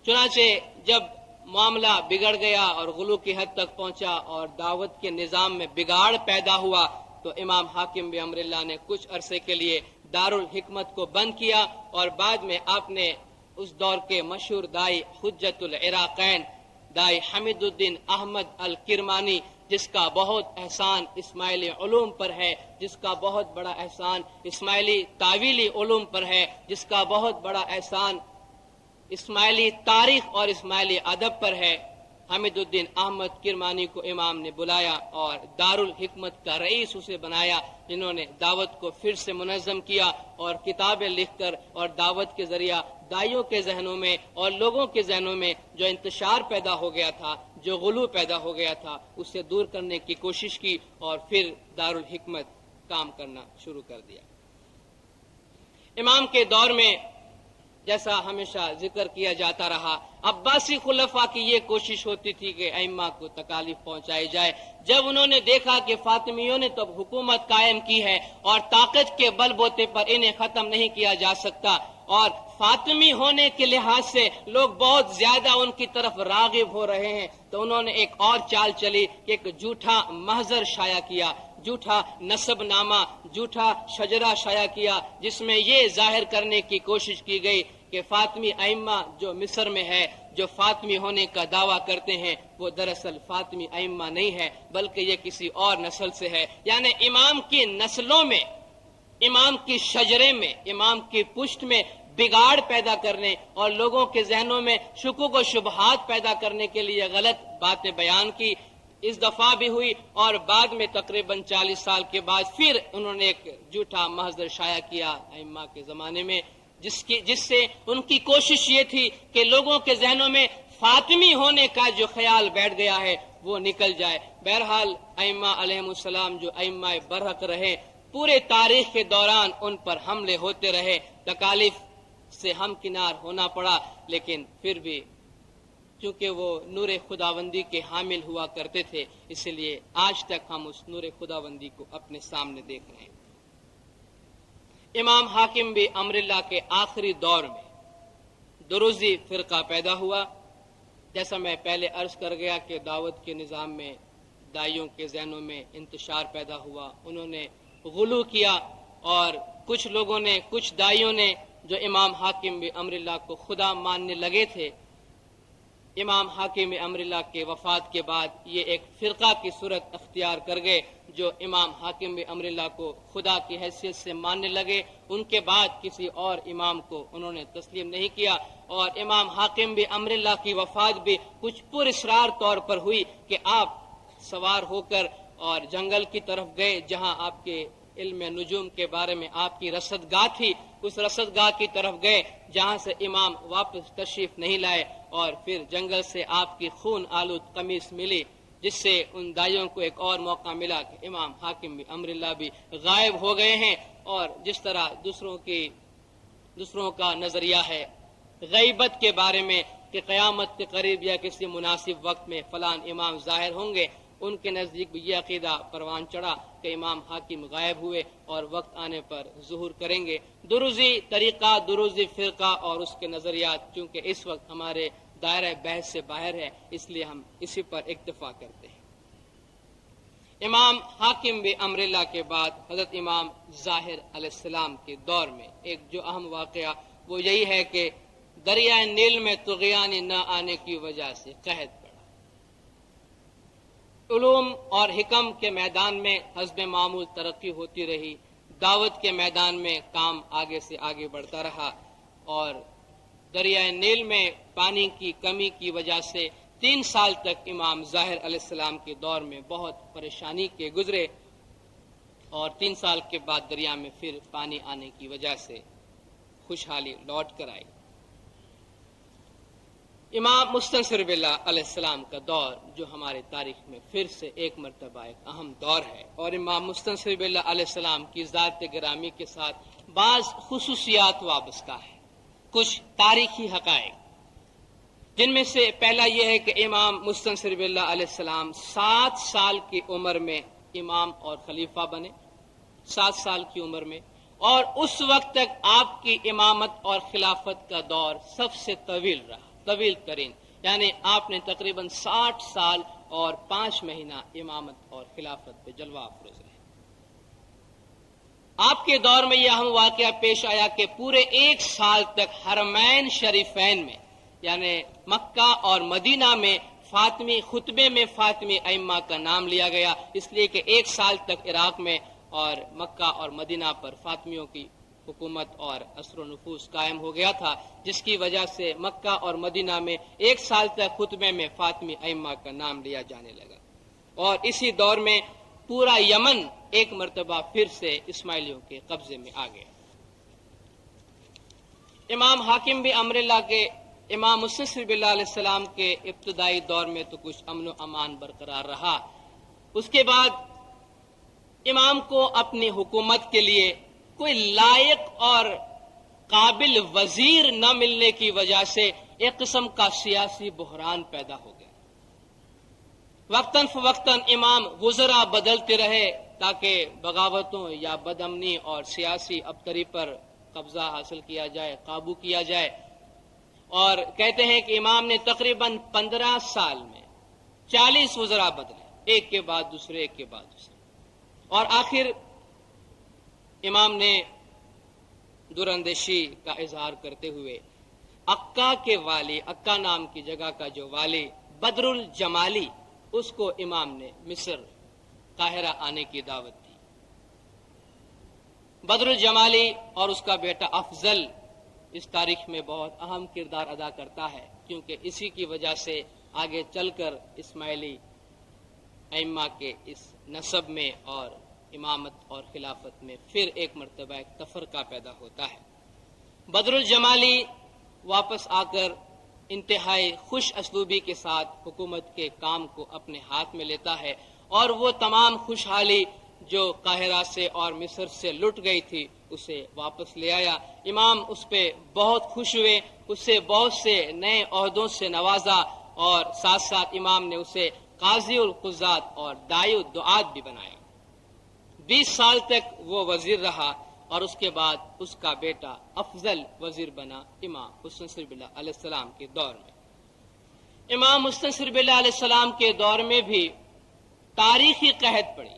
چنانچہ جب معاملہ بگڑ گیا اور غلو کی حد تک پہنچا اور دعوت کے نظام میں بگاڑ پیدا ہوا تو امام حاکم بن امر اللہ نے کچھ عرصے کے لیے دارالحکمت کو بند کیا، اور بعد میں آپ نے اس دور کے مشہور دائی حجت العراقین دائی حمید الدین احمد الکرمانی، جس کا بہت احسان اسماعیلی علوم پر ہے، جس کا بہت بڑا احسان اسماعیلی تعویلی علوم پر ہے، جس کا بہت بڑا احسان اسماعیلی تاریخ اور اسماعیلی ادب پر ہے، حمید الدین احمد کرمانی کو امام نے بلایا اور دارالحکمت کا رئیس اسے بنایا، جنہوں نے دعوت کو پھر سے منظم کیا اور کتابیں لکھ کر اور دعوت کے ذریعہ دائیوں کے ذہنوں میں اور لوگوں کے ذہنوں میں جو انتشار پیدا ہو گیا تھا، جو غلو پیدا ہو گیا تھا، اسے دور کرنے کی کوشش کی اور پھر دارالحکمت کام کرنا شروع کر دیا۔ امام کے دور میں جیسا ہمیشہ ذکر کیا جاتا رہا، عباسی خلفاء کی یہ کوشش ہوتی تھی کہ ائمہ کو تکالیف پہنچائی جائے۔ جب انہوں نے دیکھا کہ فاطمیوں نے تو حکومت قائم کی ہے اور طاقت کے بل بوتے پر انہیں ختم نہیں کیا جا سکتا، اور فاطمی ہونے کے لحاظ سے لوگ بہت زیادہ ان کی طرف راغب ہو رہے ہیں، تو انہوں نے ایک اور چال چلی کہ ایک جھوٹا محضر شائع کیا، جھوٹا نسب نامہ، جھوٹا شجرہ شائع کیا، جس میں یہ ظاہر کرنے کی کوشش کی گئی کہ فاطمی ائمہ جو مصر میں ہے، جو فاطمی ہونے کا دعویٰ کرتے ہیں، وہ دراصل فاطمی ائمہ نہیں ہے بلکہ یہ کسی اور نسل سے ہے۔ یعنی امام کی نسلوں میں، امام کی شجرے میں، امام کی پشت میں بگاڑ پیدا کرنے اور لوگوں کے ذہنوں میں شکوک و شبہات پیدا کرنے کے لیے غلط باتیں بیان کی۔ اس دفعہ بھی ہوئی اور بعد میں تقریباً 40 سال کے بعد پھر انہوں نے ایک جھوٹا محضر شائع کیا ائمہ کے زمانے میں، جس سے ان کی کوشش یہ تھی کہ لوگوں کے ذہنوں میں فاطمی ہونے کا جو خیال بیٹھ گیا ہے وہ نکل جائے۔ بہرحال ائمہ علیہم السلام جو ائمہ برحق رہے، پورے تاریخ کے دوران ان پر حملے ہوتے رہے، تکالیف سے ہمکنار ہونا پڑا، لیکن پھر بھی چونکہ وہ نور خداوندی کے حامل ہوا کرتے تھے، اس لیے آج تک ہم اس نور خداوندی کو اپنے سامنے دیکھ رہے ہیں۔ امام حاکم بن امر اللہ کے آخری دور میں دروزی فرقہ پیدا ہوا۔ جیسا میں پہلے عرض کر گیا کہ دعوت کے نظام میں دائیوں کے ذہنوں میں انتشار پیدا ہوا، انہوں نے غلو کیا، اور کچھ لوگوں نے، کچھ دائیوں نے جو امام حاکم بن امر اللہ کو خدا ماننے لگے تھے، امام حاکم بن امر اللہ کے وفات کے بعد یہ ایک فرقہ کی صورت اختیار کر گئے جو امام حاکم بن امر اللہ کو خدا کی حیثیت سے ماننے لگے۔ ان کے بعد کسی اور امام کو انہوں نے تسلیم نہیں کیا، اور امام حاکم بن امر اللہ کی وفات بھی کچھ پراسرار طور پر ہوئی کہ آپ سوار ہو کر اور جنگل کی طرف گئے جہاں آپ کے علم نجوم کے بارے میں آپ کی رصدگاہ تھی، اس رصدگاہ کی طرف گئے جہاں سے امام واپس تشریف نہیں لائے، اور پھر جنگل سے آپ کی خون آلود قمیص ملی، جس سے ان دائیوں کو ایک اور موقع ملا کہ امام حاکم بن امر اللہ بھی غائب ہو گئے ہیں۔ اور جس طرح دوسروں کا نظریہ ہے غیبت کے بارے میں کہ قیامت کے قریب یا کسی مناسب وقت میں فلان امام ظاہر ہوں گے، ان کے نزدیک بھی یہ عقیدہ پروان چڑھا کہ امام حاکم غائب ہوئے اور وقت آنے پر ظہور کریں گے۔ دروزی طریقہ، دروزی فرقہ اور اس کے نظریات چونکہ اس وقت ہمارے دائرہ بحث سے باہر ہے، اس لیے ہم اسی پر اکتفا کرتے ہیں۔ امام حاکم بن امر اللہ کے بعد حضرت امام ظاہر علیہ السلام کے دور میں ایک جو اہم واقعہ وہ یہی ہے کہ دریائے نیل میں طغیان نہ آنے کی وجہ سے قحط پڑا۔ علوم اور حکم کے میدان میں حسب معمول ترقی ہوتی رہی، دعوت کے میدان میں کام آگے سے آگے بڑھتا رہا، اور دریائے نیل میں پانی کی کمی کی وجہ سے 3 سال تک امام ظاہر علیہ السلام کے دور میں بہت پریشانی کے گزرے، اور 3 سال کے بعد دریا میں پھر پانی آنے کی وجہ سے خوشحالی لوٹ کر آئی۔ امام مستنصر باللہ علیہ السلام کا دور جو ہمارے تاریخ میں پھر سے ایک مرتبہ ایک اہم دور ہے، اور امام مستنصر باللہ علیہ السلام کی ذات گرامی کے ساتھ بعض خصوصیات وابستہ ہیں، کچھ تاریخی حقائق، جن میں سے پہلا یہ ہے کہ امام مستنصر باللہ علیہ السلام 7 سال کی عمر میں امام اور خلیفہ بنے، 7 سال کی عمر میں، اور اس وقت تک آپ کی امامت اور خلافت کا دور سب سے طویل رہا، طویل ترین، یعنی آپ نے تقریباً 60 سال اور 5 مہینہ امامت اور خلافت پہ جلوہ افروز رہے۔ آپ کے دور میں یہ اہم واقعہ پیش آیا کہ پورے 1 سال تک حرمین شریفین میں یعنی مکہ اور مدینہ میں فاطمی خطبے میں فاطمی ائمہ کا نام لیا گیا، اس لیے کہ 1 سال تک عراق میں اور مکہ اور مدینہ پر فاطمیوں کی حکومت اور اثر و نفوذ قائم ہو گیا تھا، جس کی وجہ سے مکہ اور مدینہ میں 1 سال تک خطبے میں فاطمی ائمہ کا نام لیا جانے لگا، اور اسی دور میں پورا یمن ایک مرتبہ پھر سے اسماعیلیوں کے قبضے میں آ گیا۔ امام حاکم بھی امر اللہ کے امام مسلم باللہ علیہ السلام کے ابتدائی دور میں تو کچھ امن و امان برقرار رہا، اس کے بعد امام کو اپنی حکومت کے لیے کوئی لائق اور قابل وزیر نہ ملنے کی وجہ سے ایک قسم کا سیاسی بحران پیدا ہو گیا۔ وقتاً فوقتاً امام وزراء بدلتے رہے تاکہ بغاوتوں یا بدامنی اور سیاسی ابتری پر قبضہ حاصل کیا جائے، قابو کیا جائے، اور کہتے ہیں کہ امام نے تقریباً 15 سال میں 40 وزراء بدلے، ایک کے بعد دوسرے، ایک کے بعد دوسرے، اور آخر امام نے دراندیشی کا اظہار کرتے ہوئے عکا کے والی، عکا نام کی جگہ کا جو والی بدر الجمالی، اس کو امام نے مصر قاہرہ آنے کی دعوت دی۔ بدر الجمالی اور اس کا بیٹا افضل اس تاریخ میں بہت اہم کردار ادا کرتا ہے، کیونکہ اسی کی وجہ سے آگے چل کر اسماعیلی ائمہ کے اس نسب میں اور امامت اور خلافت میں پھر ایک مرتبہ ایک تفرقہ پیدا ہوتا ہے۔ بدر الجمالی واپس آ کر انتہائی خوش اسلوبی کے ساتھ حکومت کے کام کو اپنے ہاتھ میں لیتا ہے، اور وہ تمام خوشحالی جو قاہرہ سے اور مصر سے لٹ گئی تھی اسے واپس لے آیا۔ امام اس پہ بہت خوش ہوئے، اسے بہت سے نئے عہدوں سے نوازا، اور ساتھ ساتھ امام نے اسے قاضی القضات اور داعی الدعات بھی بنایا۔ 20 سال تک وہ وزیر رہا، اور اس کے بعد اس کا بیٹا افضل وزیر بنا امام حسن صرف اللہ علیہ السلام کے دور میں۔ امام حسن صرف اللہ علیہ السلام کے دور میں بھی تاریخی قحط پڑی۔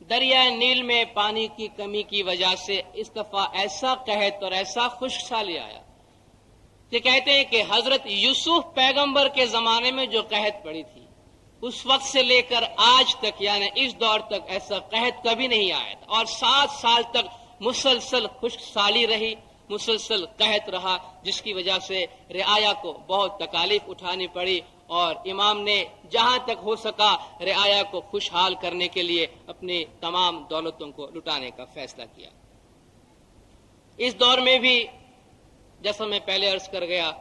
دریائے نیل میں پانی کی کمی کی وجہ سے اس دفعہ ایسا قحط اور ایسا خشک سالی آیا کہ کہتے ہیں کہ حضرت یوسف پیغمبر کے زمانے میں جو قحط پڑی تھی، اس وقت سے لے کر آج تک یعنی اس دور تک ایسا قحط کبھی نہیں آیا تھا، اور 7 سال تک مسلسل خشک سالی رہی، مسلسل قحط رہا، جس کی وجہ سے رعایا کو بہت تکالیف اٹھانی پڑی، اور امام نے جہاں تک ہو سکا رعایا کو خوشحال کرنے کے لیے اپنی تمام دولتوں کو لٹانے کا فیصلہ کیا۔ اس دور میں بھی جیسا میں پہلے عرض کر گیا،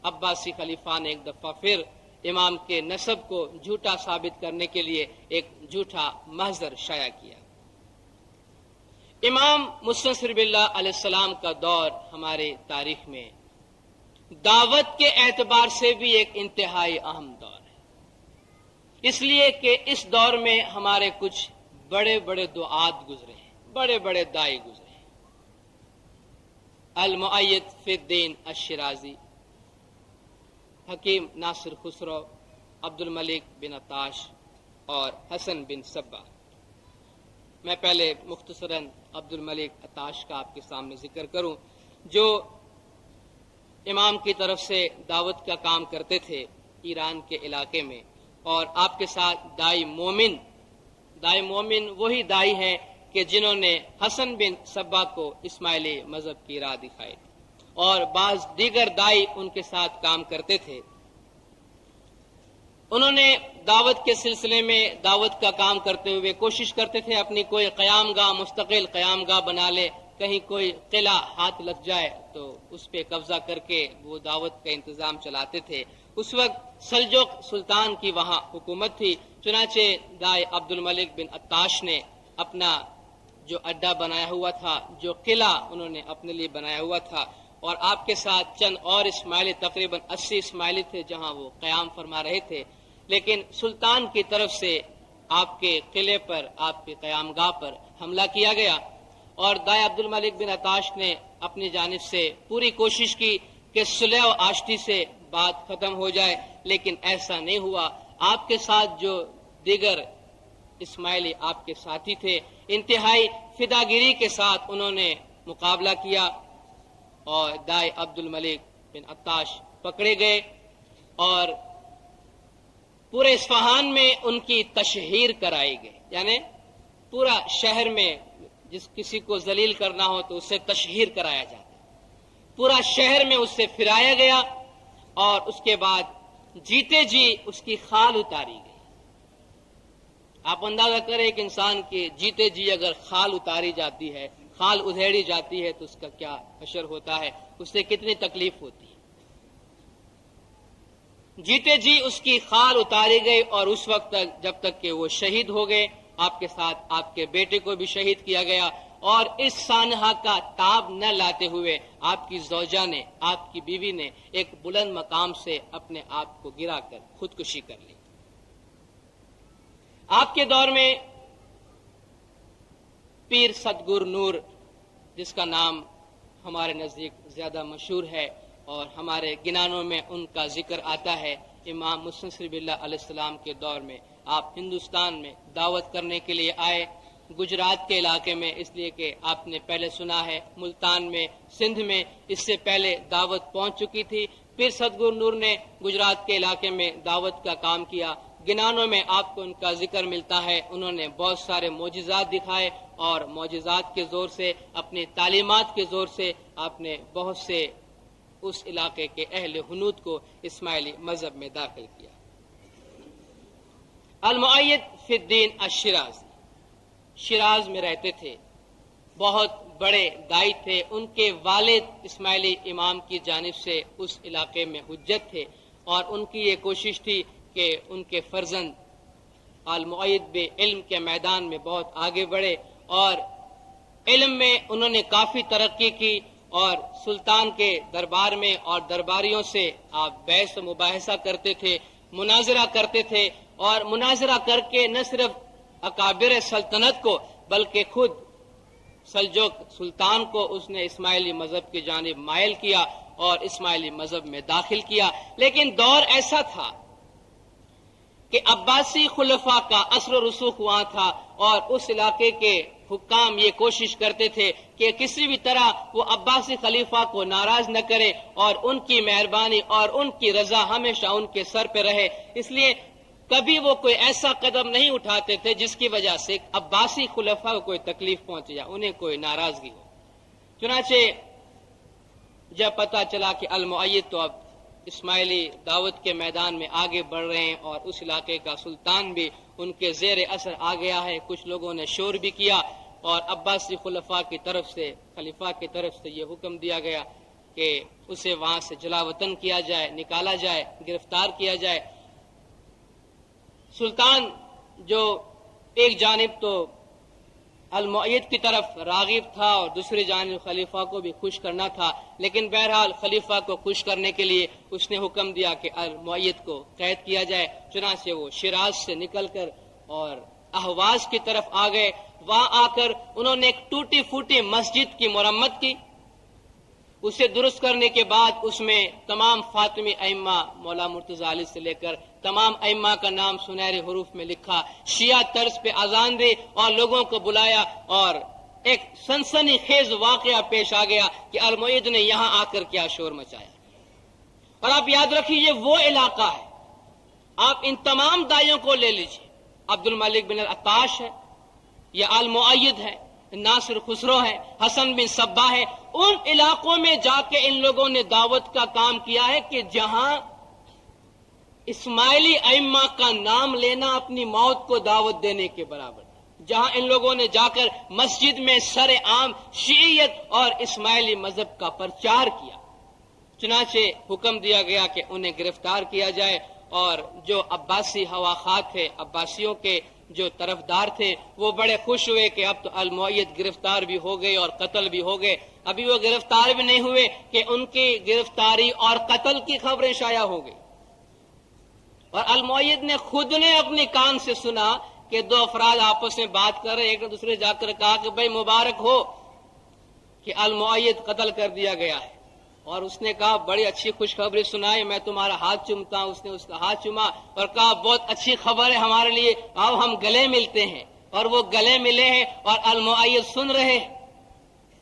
عباسی خلیفہ نے ایک دفعہ پھر امام کے نسب کو جھوٹا ثابت کرنے کے لیے ایک جھوٹا محضر شائع کیا۔ امام مسلم صرف اللہ علیہ السلام کا دور ہماری تاریخ میں دعوت کے اعتبار سے بھی ایک انتہائی اہم دور ہے، اس لیے کہ اس دور میں ہمارے کچھ بڑے بڑے دعات گزرے ہیں، بڑے بڑے دائی گزرے ہیں۔ المؤید فی الدین الشرازی، حکیم ناصر خسرو، عبد الملک بن عطاش اور حسن بن صبا۔ میں پہلے مختصراً عبد الملک عطاش کا آپ کے سامنے ذکر کروں، جو امام کی طرف سے دعوت کا کام کرتے تھے ایران کے علاقے میں، اور آپ کے ساتھ دائی مومن وہی دائی ہیں کہ جنہوں نے حسن بن صبا کو اسماعیلی مذہب کی راہ دکھائی، اور بعض دیگر دائی ان کے ساتھ کام کرتے تھے۔ انہوں نے دعوت کے سلسلے میں دعوت کا کام کرتے ہوئے کوشش کرتے تھے اپنی کوئی قیام گاہ، مستقل قیام گاہ بنا لے، کہیں کوئی قلعہ ہاتھ لگ جائے تو اس پہ قبضہ کر کے وہ دعوت کا انتظام چلاتے تھے۔ اس وقت سلجوق سلطان کی وہاں حکومت تھی، چنانچہ دائی عبد الملک بن عطاش نے اپنا جو اڈا بنایا ہوا تھا، جو قلعہ انہوں نے اپنے لیے بنایا ہوا تھا، اور آپ کے ساتھ چند اور اسماعیلی، تقریباً 80 اسماعیلی تھے جہاں وہ قیام فرما رہے تھے، لیکن سلطان کی طرف سے آپ کے قلعے پر، آپ کے قیام گاہ پر حملہ کیا گیا، اور دائی عبد الملک بن عطاش نے اپنی جانب سے پوری کوشش کی کہ صلح و آشتی سے بات ختم ہو جائے، لیکن ایسا نہیں ہوا۔ آپ کے ساتھ جو دیگر اسماعیلی آپ کے ساتھی تھے، انتہائی فداگیری کے ساتھ انہوں نے مقابلہ کیا اور دائی عبد الملک بن عطاش پکڑے گئے اور پورے اصفہان میں ان کی تشہیر کرائی گئی، یعنی پورا شہر میں جس کسی کو ذلیل کرنا ہو تو اسے تشہیر کرایا جاتا ہے، پورا شہر میں اس سے پھرایا گیا اور اس کے بعد جیتے جی اس کی خال اتاری گئی۔ آپ اندازہ کریں کہ انسان کے جیتے جی اگر خال اتاری جاتی ہے، خال ادھیڑی جاتی ہے تو اس کا کیا حشر ہوتا ہے، اس سے کتنی تکلیف ہوتی ہے۔ جیتے جی اس کی خال اتاری گئی اور اس وقت تک جب تک کہ وہ شہید ہو گئے، آپ کے ساتھ آپ کے بیٹے کو بھی شہید کیا گیا، اور اس سانحہ کا تاب نہ لاتے ہوئے آپ کی زوجہ نے، آپ کی بیوی نے ایک بلند مقام سے اپنے آپ کو گرا کر خودکشی کر لی۔ آپ کے دور میں پیر صدگر نور، جس کا نام ہمارے نزدیک زیادہ مشہور ہے اور ہمارے گنانوں میں ان کا ذکر آتا ہے، امام مستنصر باللہ علیہ السلام کے دور میں آپ ہندوستان میں دعوت کرنے کے لیے آئے، گجرات کے علاقے میں، اس لیے کہ آپ نے پہلے سنا ہے ملتان میں، سندھ میں اس سے پہلے دعوت پہنچ چکی تھی۔ پھر صدگر نور نے گجرات کے علاقے میں دعوت کا کام کیا، گنانوں میں آپ کو ان کا ذکر ملتا ہے۔ انہوں نے بہت سارے معجزات دکھائے اور معجزات کے زور سے، اپنی تعلیمات کے زور سے آپ نے بہت سے اس علاقے کے اہل ہنود کو اسماعیلی مذہب میں داخل کیا۔ المؤید فی الدین الشیراز شیراز میں رہتے تھے، بہت بڑے دائی تھے، ان کے والد اسماعیلی امام کی جانب سے اس علاقے میں حجت تھے، اور ان کی یہ کوشش تھی کہ ان کے فرزند المؤید بھی علم کے میدان میں بہت آگے بڑھے، اور علم میں انہوں نے کافی ترقی کی، اور سلطان کے دربار میں اور درباریوں سے آپ بحث و مباحثہ کرتے تھے، مناظرہ کرتے تھے، اور مناظرہ کر کے نہ صرف اکابر سلطنت کو بلکہ خود سلجوق سلطان کو اس نے اسماعیلی مذہب کی جانب مائل کیا اور اسماعیلی مذہب میں داخل کیا۔ لیکن دور ایسا تھا کہ عباسی خلفاء کا اثر و رسوخ وہاں تھا، اور اس علاقے کے حکام یہ کوشش کرتے تھے کہ کسی بھی طرح وہ عباسی خلیفہ کو ناراض نہ کرے اور ان کی مہربانی اور ان کی رضا ہمیشہ ان کے سر پہ رہے، اس لیے کبھی وہ کوئی ایسا قدم نہیں اٹھاتے تھے جس کی وجہ سے عباسی خلفاء کو کوئی تکلیف پہنچے یا انہیں کوئی ناراضگی ہو۔ چنانچہ جب پتہ چلا کہ المؤید تو اب اسماعیلی دعوت کے میدان میں آگے بڑھ رہے ہیں اور اس علاقے کا سلطان بھی ان کے زیر اثر آ گیا ہے، کچھ لوگوں نے شور بھی کیا، اور عباسی خلفاء کی طرف سے، خلیفہ کی طرف سے یہ حکم دیا گیا کہ اسے وہاں سے جلا وطن کیا جائے، نکالا جائے، گرفتار کیا جائے۔ سلطان جو ایک جانب تو المؤید کی طرف راغب تھا اور دوسری جانب خلیفہ کو بھی خوش کرنا تھا، لیکن بہرحال خلیفہ کو خوش کرنے کے لیے اس نے حکم دیا کہ المؤید کو قید کیا جائے۔ چنانچہ وہ شیراز سے نکل کر اور اہواز کی طرف آ گئے، وہاں آ کر انہوں نے ایک ٹوٹی پھوٹی مسجد کی مرمت کی، اسے درست کرنے کے بعد اس میں تمام فاطمی ائمہ مولا مرتضی علی سے لے کر تمام ائمہ کا نام سنہرے حروف میں لکھا، شیعہ طرز پہ اذان دی اور لوگوں کو بلایا، اور ایک سنسنی خیز واقعہ پیش آ گیا کہ المؤید نے یہاں آ کر کیا شور مچایا۔ اور آپ یاد رکھیے یہ وہ علاقہ ہے، آپ ان تمام دائیوں کو لے لیجیے، عبد الملک بن عطاش ہے، یا المؤید ہے، ناصر خسرو ہے، حسن بن صبا ہے، ان علاقوں میں جا کے ان لوگوں نے دعوت کا کام کیا ہے کہ جہاں اسماعیلی ائمہ کا نام لینا اپنی موت کو دعوت دینے کے برابر، جہاں ان لوگوں نے جا کر مسجد میں سر عام شیعیت اور اسماعیلی مذہب کا پرچار کیا۔ چنانچہ حکم دیا گیا کہ انہیں گرفتار کیا جائے، اور جو عباسی ہواخات تھے، عباسیوں کے جو طرفدار تھے، وہ بڑے خوش ہوئے کہ اب تو المؤید گرفتار بھی ہو گئے اور قتل بھی ہو گئے۔ ابھی وہ گرفتار بھی نہیں ہوئے کہ ان کی گرفتاری اور قتل کی خبریں شائع ہو گئی، اور المؤید نے خود نے اپنے کان سے سنا کہ دو افراد آپس میں بات کر رہے، ایک نے دوسرے جا کر کہا کہ بھائی مبارک ہو کہ المؤید قتل کر دیا گیا ہے۔ اور اس نے کہا بڑی اچھی خوشخبری سنائی، میں تمہارا ہاتھ چومتا ہوں۔ اس نے اس کا ہاتھ چوما اور کہا بہت اچھی خبر ہے ہمارے لیے، آؤ ہم گلے ملتے ہیں۔ اور وہ گلے ملے ہیں اور المؤید سن رہے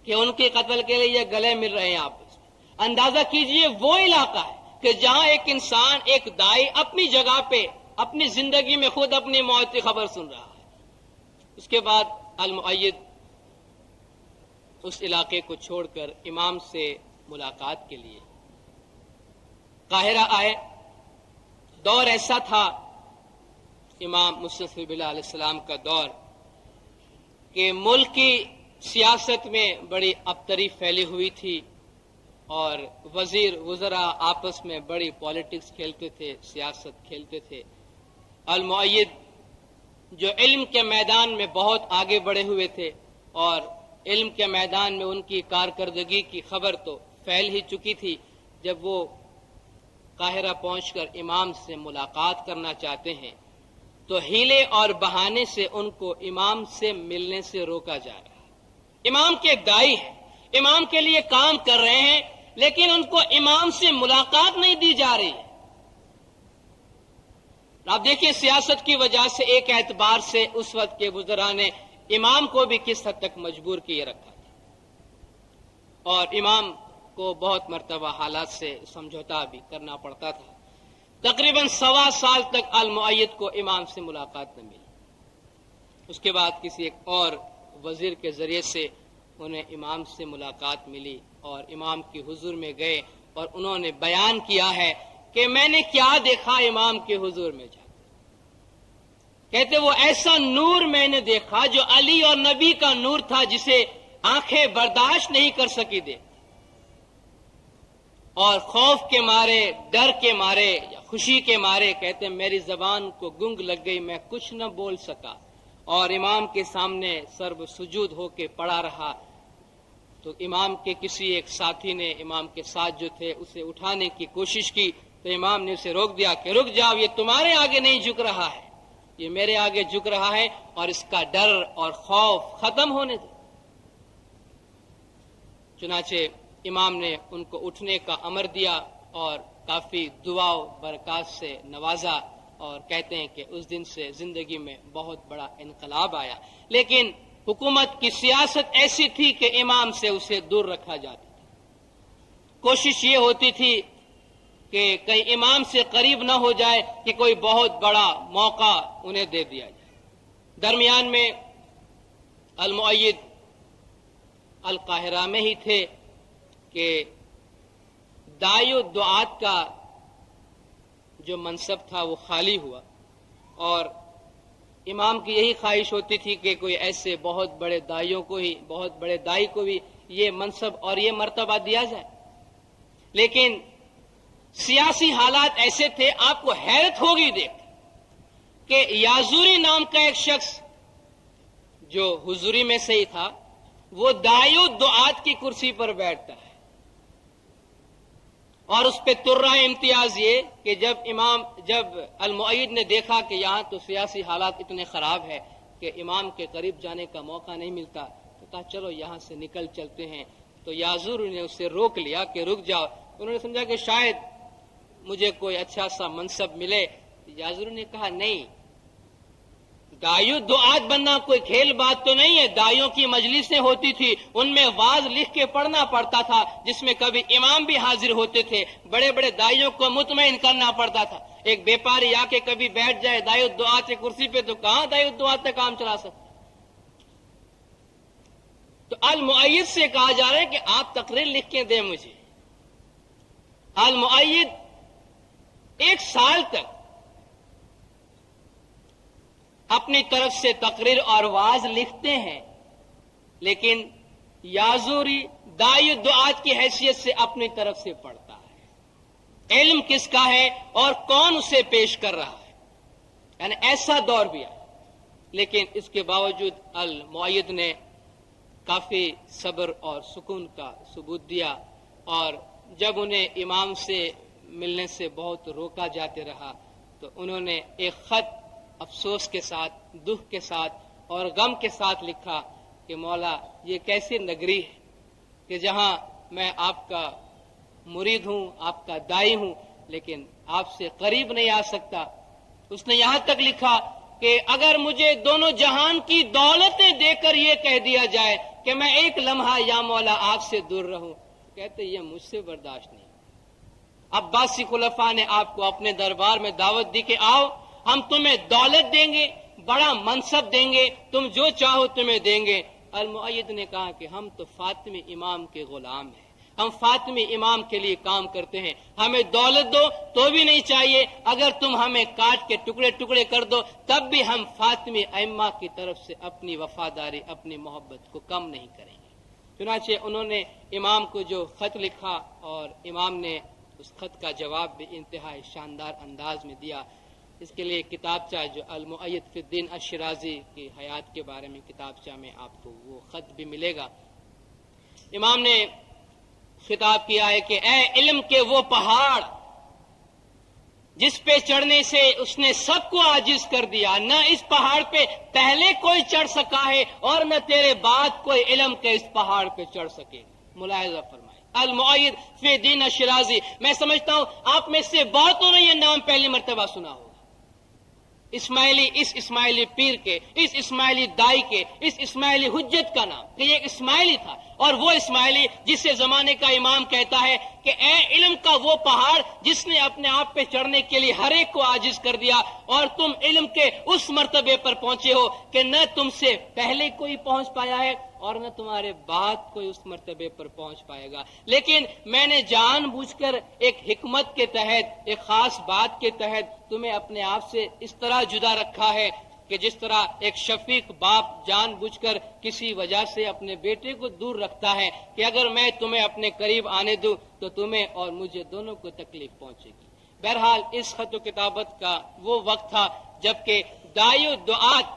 کہ ان کے قتل کے لیے یہ گلے مل رہے ہیں آپس میں۔ اندازہ کیجئے وہ علاقہ ہے کہ جہاں ایک انسان، ایک دائی اپنی جگہ پہ اپنی زندگی میں خود اپنی موت کی خبر سن رہا ہے۔ اس کے بعد المؤید اس علاقے کو چھوڑ کر امام سے ملاقات کے لیے قاہرہ آئے۔ دور ایسا تھا امام مصطفی باللہ علیہ السلام کا دور کہ ملک کی سیاست میں بڑی ابتری پھیلی ہوئی تھی اور وزیر وزراء آپس میں بڑی پالیٹکس کھیلتے تھے، سیاست کھیلتے تھے۔ المؤید جو علم کے میدان میں بہت آگے بڑھے ہوئے تھے اور علم کے میدان میں ان کی کارکردگی کی خبر تو پھیل ہی چکی تھی، جب وہ قاہرہ پہنچ کر امام سے ملاقات کرنا چاہتے ہیں تو ہیلے اور بہانے سے ان کو امام سے ملنے سے روکا جا رہا ہے۔ امام کے دائی ہیں، امام کے لیے کام کر رہے ہیں، لیکن ان کو امام سے ملاقات نہیں دی جا رہی ہے۔ آپ دیکھیں سیاست کی وجہ سے ایک اعتبار سے اس وقت کے وزراء نے امام کو بھی کس حد تک مجبور کیے رکھا تھا اور امام کو بہت مرتبہ حالات سے سمجھوتا بھی کرنا پڑتا تھا۔ تقریباً 1.25 سال تک المؤید کو امام سے ملاقات نہ ملی۔ اس کے بعد کسی ایک اور وزیر کے ذریعے سے انہیں امام سے ملاقات ملی اور امام کی حضور میں گئے اور انہوں نے بیان کیا ہے کہ میں نے کیا دیکھا امام کے حضور میں جا کے۔ کہتے وہ ایسا نور میں نے دیکھا جو علی اور نبی کا نور تھا، جسے آنکھیں برداشت نہیں کر سکی دے، اور خوف کے مارے، ڈر کے مارے یا خوشی کے مارے کہتے میری زبان کو گنگ لگ گئی، میں کچھ نہ بول سکا اور امام کے سامنے سرب سجود ہو کے پڑا رہا۔ تو امام کے کسی ایک ساتھی نے امام کے ساتھ جو تھے اسے اٹھانے کی کوشش کی تو امام نے اسے روک دیا کہ رک جاؤ، یہ تمہارے آگے نہیں جھک رہا ہے، یہ میرے آگے جھک رہا ہے اور اس کا ڈر اور خوف ختم ہونے دو۔ چنانچہ امام نے ان کو اٹھنے کا امر دیا اور کافی دعا و برکات سے نوازا اور کہتے ہیں کہ اس دن سے زندگی میں بہت بڑا انقلاب آیا۔ لیکن حکومت کی سیاست ایسی تھی کہ امام سے اسے دور رکھا جاتا تھا۔ کوشش یہ ہوتی تھی کہ کہیں امام سے قریب نہ ہو جائے کہ کوئی بہت بڑا موقع انہیں دے دیا جائے۔ درمیان میں المؤید القاہرہ میں ہی تھے کہ داعی و دعات کا جو منصب تھا وہ خالی ہوا اور امام کی یہی خواہش ہوتی تھی کہ کوئی ایسے بہت بڑے داعیوں کو ہی، بہت بڑے داعی کو بھی یہ منصب اور یہ مرتبہ دیا جائے۔ لیکن سیاسی حالات ایسے تھے، آپ کو حیرت ہوگی دیکھ کہ یازوری نام کا ایک شخص جو حضوری میں سے ہی تھا، وہ داعی و دعات کی کرسی پر بیٹھتا ہے اور اس پہ ترہ امتیاز یہ کہ جب المؤید نے دیکھا کہ یہاں تو سیاسی حالات اتنے خراب ہے کہ امام کے قریب جانے کا موقع نہیں ملتا، تو کہا چلو یہاں سے نکل چلتے ہیں۔ تو یازور نے اسے روک لیا کہ رک جاؤ۔ انہوں نے سمجھا کہ شاید مجھے کوئی اچھا سا منصب ملے۔ یازور نے کہا نہیں، داعی دعات بننا کوئی کھیل بات تو نہیں ہے۔ داعیوں کی مجلسیں ہوتی تھی، ان میں واعظ لکھ کے پڑھنا پڑتا تھا جس میں کبھی امام بھی حاضر ہوتے تھے، بڑے بڑے داعیوں کو مطمئن کرنا پڑتا تھا۔ ایک بیپاری آ کے کبھی بیٹھ جائے داعی دعات کی کرسی پہ تو کہاں داعی دعات پہ کام چلا سکتا۔ تو المؤید سے کہا جا رہا ہے کہ آپ تقریر لکھ کے دیں مجھے۔ المؤید 1 سال تک اپنی طرف سے تقریر اور واعظ لکھتے ہیں، لیکن یازوری داعی دعات کی حیثیت سے اپنی طرف سے پڑھتا ہے۔ علم کس کا ہے اور کون اسے پیش کر رہا ہے، یعنی ایسا دور بھی ہے۔ لیکن اس کے باوجود المؤید نے کافی صبر اور سکون کا ثبوت دیا اور جب انہیں امام سے ملنے سے بہت روکا جاتے رہا تو انہوں نے ایک خط افسوس کے ساتھ، دکھ کے ساتھ اور غم کے ساتھ لکھا کہ مولا یہ کیسی نگری ہے کہ جہاں میں آپ کا مرید ہوں، آپ کا دائی ہوں، لیکن آپ سے قریب نہیں آ سکتا۔ اس نے یہاں تک لکھا کہ اگر مجھے دونوں جہان کی دولتیں دے کر یہ کہہ دیا جائے کہ میں ایک لمحہ یا مولا آپ سے دور رہوں، کہتے یہ مجھ سے برداشت نہیں۔ عباسی خلفاء نے آپ کو اپنے دربار میں دعوت دی کہ آؤ، ہم تمہیں دولت دیں گے، بڑا منصب دیں گے، تم جو چاہو تمہیں دیں گے۔ المؤید نے کہا کہ ہم تو فاطمی امام کے غلام ہیں، ہم فاطمی امام کے لیے کام کرتے ہیں، ہمیں دولت دو تو بھی نہیں چاہیے، اگر تم ہمیں کاٹ کے ٹکڑے ٹکڑے کر دو تب بھی ہم فاطمی ائمہ کی طرف سے اپنی وفاداری، اپنی محبت کو کم نہیں کریں گے۔ چنانچہ انہوں نے امام کو جو خط لکھا اور امام نے اس خط کا جواب بھی انتہائی شاندار انداز میں دیا۔ اس کے لیے کتابچہ جو المؤید فی الدین الشرازی کی حیات کے بارے میں کتابچہ میں آپ کو وہ خط بھی ملے گا۔ امام نے خطاب کیا ہے کہ اے علم کے وہ پہاڑ جس پہ چڑھنے سے اس نے سب کو عاجز کر دیا، نہ اس پہاڑ پہ پہلے کوئی چڑھ سکا ہے اور نہ تیرے بعد کوئی علم کے اس پہاڑ پہ چڑھ سکے۔ ملاحظہ فرمائے المؤید فی الدین الشرازی۔ میں سمجھتا ہوں آپ میں سے بہتوں نے یہ نام پہلی مرتبہ سنا ہوگا، اسماعیلی، اس اسماعیلی پیر کے، اس اسماعیلی دائی کے، اس اسماعیلی حجت کا نام، کہ یہ ایک اسماعیلی تھا، اور وہ اسماعیلی جسے زمانے کا امام کہتا ہے کہ اے علم کا وہ پہاڑ جس نے اپنے آپ پہ چڑھنے کے لیے ہر ایک کو عاجز کر دیا، اور تم علم کے اس مرتبے پر پہنچے ہو کہ نہ تم سے پہلے کوئی پہنچ پایا ہے اور نہ تمہارے بعد کوئی اس مرتبے پر پہنچ پائے گا۔ لیکن میں نے جان بوجھ کر ایک حکمت کے تحت، ایک خاص بات کے تحت تمہیں اپنے آپ سے اس طرح جدا رکھا ہے کہ جس طرح ایک شفیق باپ جان بوجھ کر کسی وجہ سے اپنے بیٹے کو دور رکھتا ہے کہ اگر میں تمہیں اپنے قریب آنے دوں تو تمہیں اور مجھے دونوں کو تکلیف پہنچے گی۔ بہرحال اس خط و کتابت کا وہ وقت تھا جبکہ داعی و دعات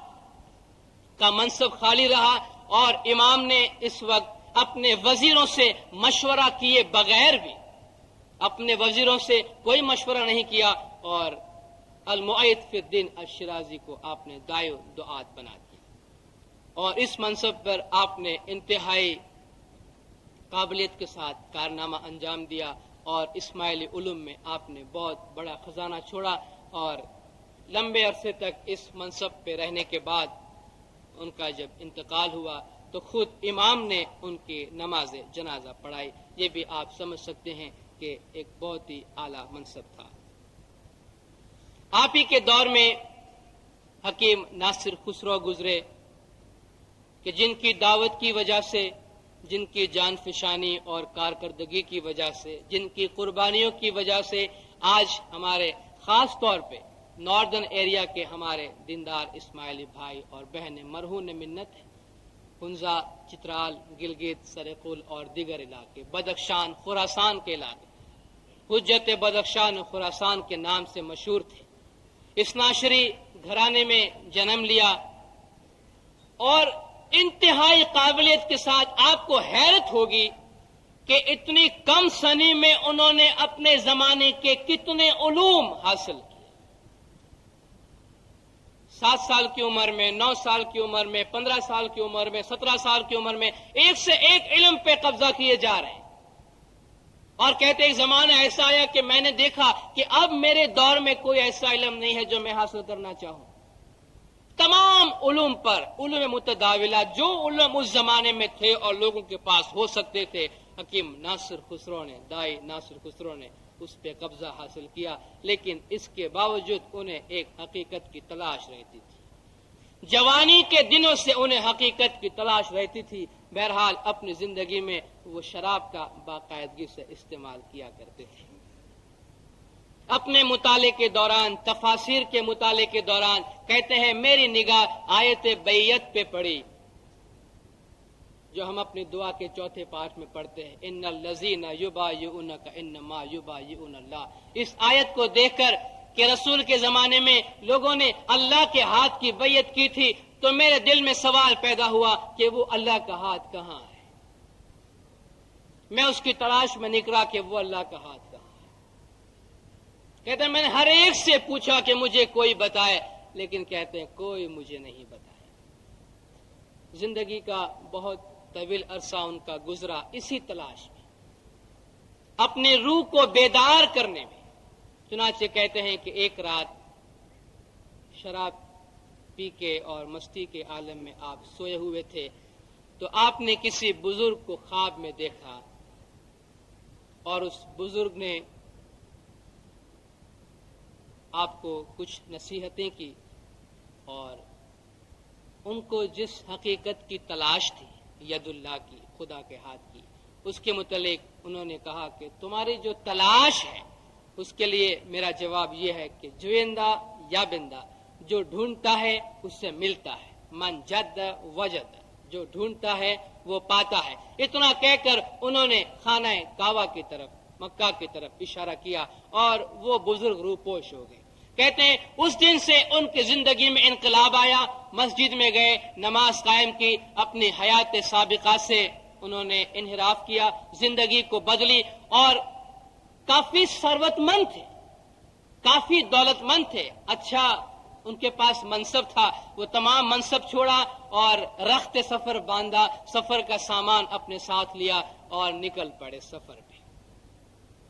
کا منصب خالی رہا، اور امام نے اس وقت اپنے وزیروں سے مشورہ کیے بغیر بھی، اپنے وزیروں سے کوئی مشورہ نہیں کیا، اور المؤید فی الدین الشرازی کو آپ نے داعی و دعات بنا دیا، اور اس منصب پر آپ نے انتہائی قابلیت کے ساتھ کارنامہ انجام دیا، اور اسماعیلی علوم میں آپ نے بہت بڑا خزانہ چھوڑا، اور لمبے عرصے تک اس منصب پہ رہنے کے بعد ان کا جب انتقال ہوا تو خود امام نے ان کی نماز جنازہ پڑھائی۔ یہ بھی آپ سمجھ سکتے ہیں کہ ایک بہت ہی اعلیٰ منصب تھا۔ آپ ہی کے دور میں حکیم ناصر خسرو گزرے کہ جن کی دعوت کی وجہ سے، جن کی جان فشانی اور کارکردگی کی وجہ سے، جن کی قربانیوں کی وجہ سے آج ہمارے خاص طور پہ ناردرن ایریا کے ہمارے دیندار اسماعیلی بھائی اور بہنیں مرہون منت ہیں۔ ہنزا، چترال، گلگت، سرقل اور دیگر علاقے، بدخشان، خراسان کے علاقے حجت بدخشان و خراسان کے نام سے مشہور تھے۔ اس ناشری گھرانے میں جنم لیا، اور انتہائی قابلیت کے ساتھ آپ کو حیرت ہوگی کہ اتنی کم سنی میں انہوں نے اپنے زمانے کے کتنے علوم حاصل کیے۔ 7 سال کی عمر میں، 9 سال کی عمر میں، 15 سال کی عمر میں، 17 سال کی عمر میں ایک سے ایک علم پہ قبضہ کیے جا رہے ہیں، اور کہتے ایک زمانہ ایسا آیا کہ میں نے دیکھا کہ اب میرے دور میں کوئی ایسا علم نہیں ہے جو میں حاصل کرنا چاہوں۔ تمام علوم پر، علوم متداولہ جو علوم اس زمانے میں تھے اور لوگوں کے پاس ہو سکتے تھے، حکیم ناصر خسرو نے، دائی ناصر خسرو نے اس پہ قبضہ حاصل کیا، لیکن اس کے باوجود انہیں ایک حقیقت کی تلاش رہتی تھی۔ جوانی کے دنوں سے انہیں حقیقت کی تلاش رہتی تھی۔ بہرحال اپنی زندگی میں وہ شراب کا باقاعدگی سے استعمال کیا کرتے تھے۔ اپنے مطالعے کے دوران، تفاسیر کے مطالعے کے دوران کہتے ہیں میری نگاہ آیت بیعت پہ پڑی، جو ہم اپنی دعا کے چوتھے پارٹ میں پڑھتے ہیں، ان الذین یبایعونک انما یبایعون اللہ۔ اس آیت کو دیکھ کر کہ رسول کے زمانے میں لوگوں نے اللہ کے ہاتھ کی بیعت کی تھی، تو میرے دل میں سوال پیدا ہوا کہ وہ اللہ کا ہاتھ کہاں ہے؟ میں اس کی تلاش میں نکلا کہ وہ اللہ کا ہاتھ کہاں ہے۔ کہتے ہیں میں نے ہر ایک سے پوچھا کہ مجھے کوئی بتائے، لیکن کہتے ہیں کوئی مجھے نہیں بتایا۔ زندگی کا بہت طویل عرصہ ان کا گزرا اسی تلاش میں۔ اپنے روح کو بیدار کرنے میں. چنانچہ کہتے ہیں کہ ایک رات شراب پی کے اور مستی کے عالم میں آپ سوئے ہوئے تھے تو آپ نے کسی بزرگ کو خواب میں دیکھا اور اس بزرگ نے آپ کو کچھ نصیحتیں کی اور ان کو جس حقیقت کی تلاش تھی ید اللہ کی، خدا کے ہاتھ کی، اس کے متعلق انہوں نے کہا کہ تمہاری جو تلاش ہے اس کے لیے میرا جواب یہ ہے کہ جویندہ یا بندہ، جو ڈھونڈتا ہے اس سے ملتا ہے. من جد وجد، جو ڈھونڈتا ہے وہ پاتا ہے. اتنا کہہ کر انہوں نے خانہ کعبہ کی طرف، مکہ کی طرف اشارہ کیا اور وہ بزرگ روپوش ہو گئے. کہتے ہیں اس دن سے ان کی زندگی میں انقلاب آیا. مسجد میں گئے، نماز قائم کی، اپنی حیات سابقہ سے انہوں نے انحراف کیا، زندگی کو بدلی اور کافی ثروت مند تھے، کافی دولت مند تھے، اچھا ان کے پاس منصب تھا. وہ تمام منصب چھوڑا اور رخت سفر باندھا، سفر کا سامان اپنے ساتھ لیا اور نکل پڑے سفر پہ.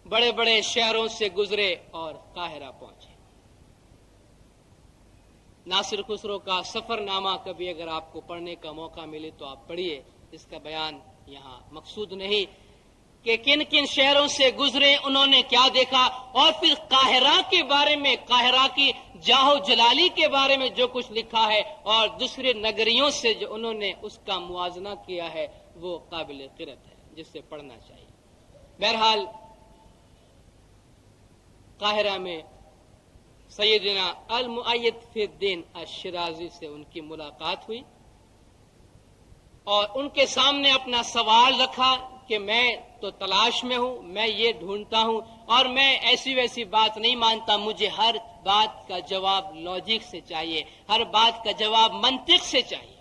بڑے بڑے شہروں سے گزرے اور قاہرہ پہنچے. ناصر خسرو کا سفر نامہ کبھی اگر آپ کو پڑھنے کا موقع ملے تو آپ پڑھیے، اس کا بیان یہاں مقصود نہیں کہ کن کن شہروں سے گزرے، انہوں نے کیا دیکھا، اور پھر قاہرہ کے بارے میں، قاہرہ کی جاہو جلالی کے بارے میں جو کچھ لکھا ہے اور دوسرے نگریوں سے جو انہوں نے اس کا موازنہ کیا ہے وہ قابل قرأت ہے، جس سے پڑھنا چاہیے. بہرحال قاہرہ میں سیدنا المؤید فی الدین الشرازی سے ان کی ملاقات ہوئی اور ان کے سامنے اپنا سوال رکھا کہ میں تو تلاش میں ہوں، میں یہ ڈھونڈتا ہوں اور میں ایسی ویسی بات نہیں مانتا، مجھے ہر بات کا جواب لاجک سے چاہیے، ہر بات کا جواب منطق سے چاہیے،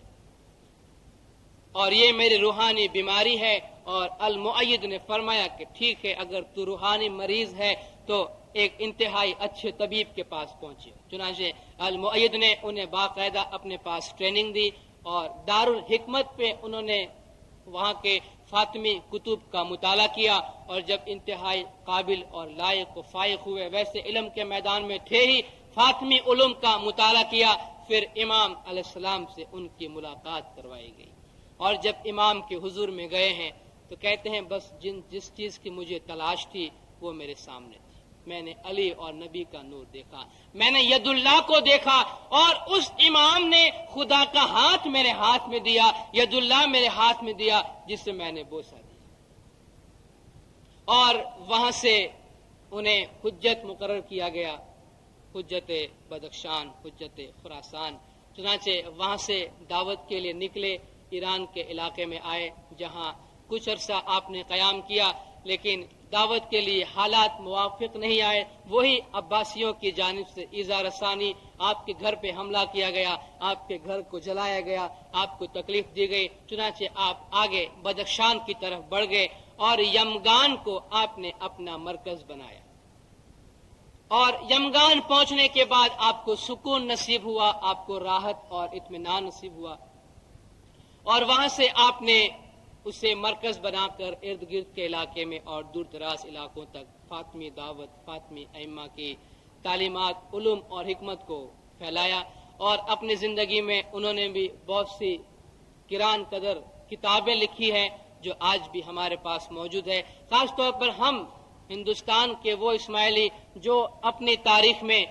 اور یہ میری روحانی بیماری ہے. اور المؤید نے فرمایا کہ ٹھیک ہے، اگر تو روحانی مریض ہے تو ایک انتہائی اچھے طبیب کے پاس پہنچے. چنانچہ المؤید نے انہیں باقاعدہ اپنے پاس ٹریننگ دی اور دارالحکمت پہ انہوں نے وہاں کے فاطمی کتب کا مطالعہ کیا، اور جب انتہائی قابل اور لائق و فائق ہوئے، ویسے علم کے میدان میں تھے ہی، فاطمی علوم کا مطالعہ کیا. پھر امام علیہ السلام سے ان کی ملاقات کروائی گئی، اور جب امام کے حضور میں گئے ہیں تو کہتے ہیں بس جس چیز کی مجھے تلاش تھی وہ میرے سامنے تھی. میں نے علی اور نبی کا نور دیکھا، میں نے ید اللہ کو دیکھا، اور اس امام نے خدا کا ہاتھ میرے ہاتھ میں دیا، ید اللہ میرے ہاتھ میں دیا، جس سے میں نے بوسہ دیا. اور وہاں سے انہیں حجت مقرر کیا گیا، حجت بدخشان، حجت خراسان. چنانچہ وہاں سے دعوت کے لیے نکلے، ایران کے علاقے میں آئے جہاں کچھ عرصہ آپ نے قیام کیا، لیکن دعوت کے لیے حالات موافق نہیں آئے. وہی عباسیوں کی جانب سے ایذا رسانی، آپ کے گھر پہ حملہ کیا گیا، آپ کے گھر کو جلایا گیا، آپ کو تکلیف دی گئی. چنانچہ آپ آگے بدخشان کی طرف بڑھ گئے اور یمگان کو آپ نے اپنا مرکز بنایا. اور یمگان پہنچنے کے بعد آپ کو سکون نصیب ہوا، آپ کو راحت اور اطمینان نصیب ہوا، اور وہاں سے آپ نے اسے مرکز بنا کر ارد گرد کے علاقے میں اور دور دراز علاقوں تک فاطمی دعوت، فاطمی ائمہ کی تعلیمات، علوم اور حکمت کو پھیلایا. اور اپنی زندگی میں انہوں نے بھی بہت سی کران قدر کتابیں لکھی ہیں جو آج بھی ہمارے پاس موجود ہے. خاص طور پر ہم ہندوستان کے وہ اسماعیلی جو اپنی تاریخ میں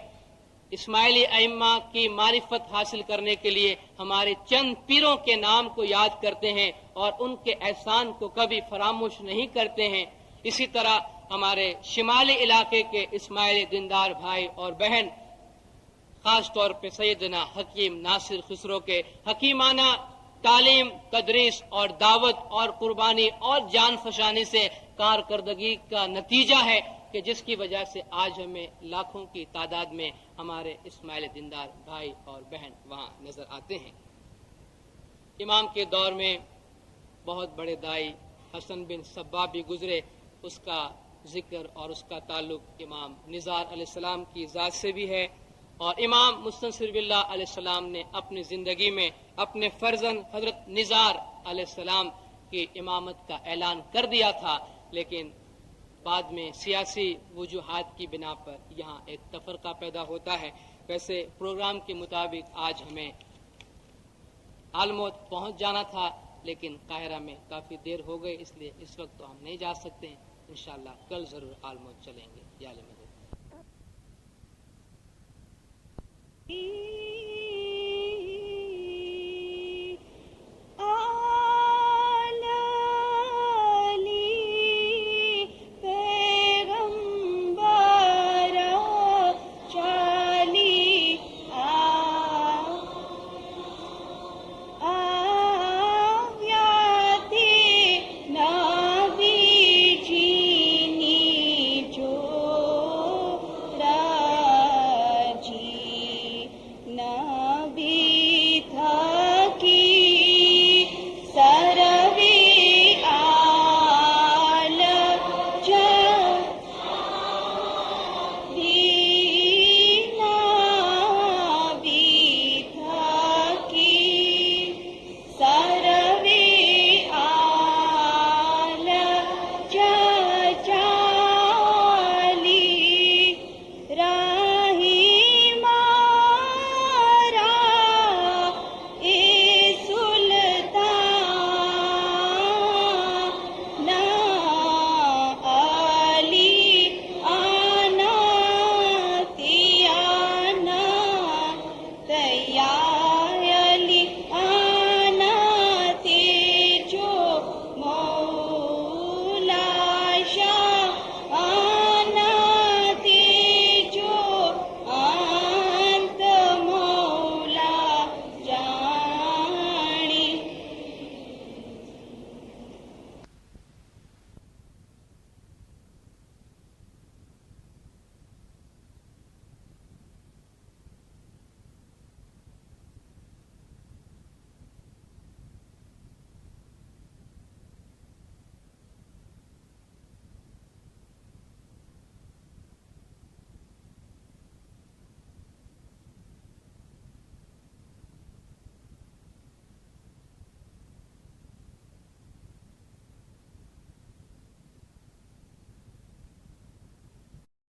اسماعیلی ائمہ کی معرفت حاصل کرنے کے لیے ہمارے چند پیروں کے نام کو یاد کرتے ہیں اور ان کے احسان کو کبھی فراموش نہیں کرتے ہیں. اسی طرح ہمارے شمالی علاقے کے اسماعیلی دیندار بھائی اور بہن، خاص طور پہ سیدنا حکیم ناصر خسرو کے حکیمانہ تعلیم، تدریس اور دعوت اور قربانی اور جان فشانی سے کارکردگی کا نتیجہ ہے کہ جس کی وجہ سے آج ہمیں لاکھوں کی تعداد میں ہمارے اسماعیلی دیندار بھائی اور بہن وہاں نظر آتے ہیں. امام کے دور میں بہت بڑے دائی حسن بن صبا بھی گزرے، اس کا ذکر اور اس کا تعلق امام نزار علیہ السلام کی ذات سے بھی ہے. اور امام مستنصر باللہ علیہ السلام نے اپنی زندگی میں اپنے فرزند حضرت نزار علیہ السلام کی امامت کا اعلان کر دیا تھا، لیکن بعد میں سیاسی وجوہات کی بنا پر یہاں ایک تفرقہ پیدا ہوتا ہے. ویسے پروگرام کے مطابق آج ہمیں آلموت پہنچ جانا تھا، لیکن قاہرہ میں کافی دیر ہو گئی، اس لیے اس وقت تو ہم نہیں جا سکتے ہیں. انشاءاللہ کل ضرور آلموت چلیں گے. یا علی مدد.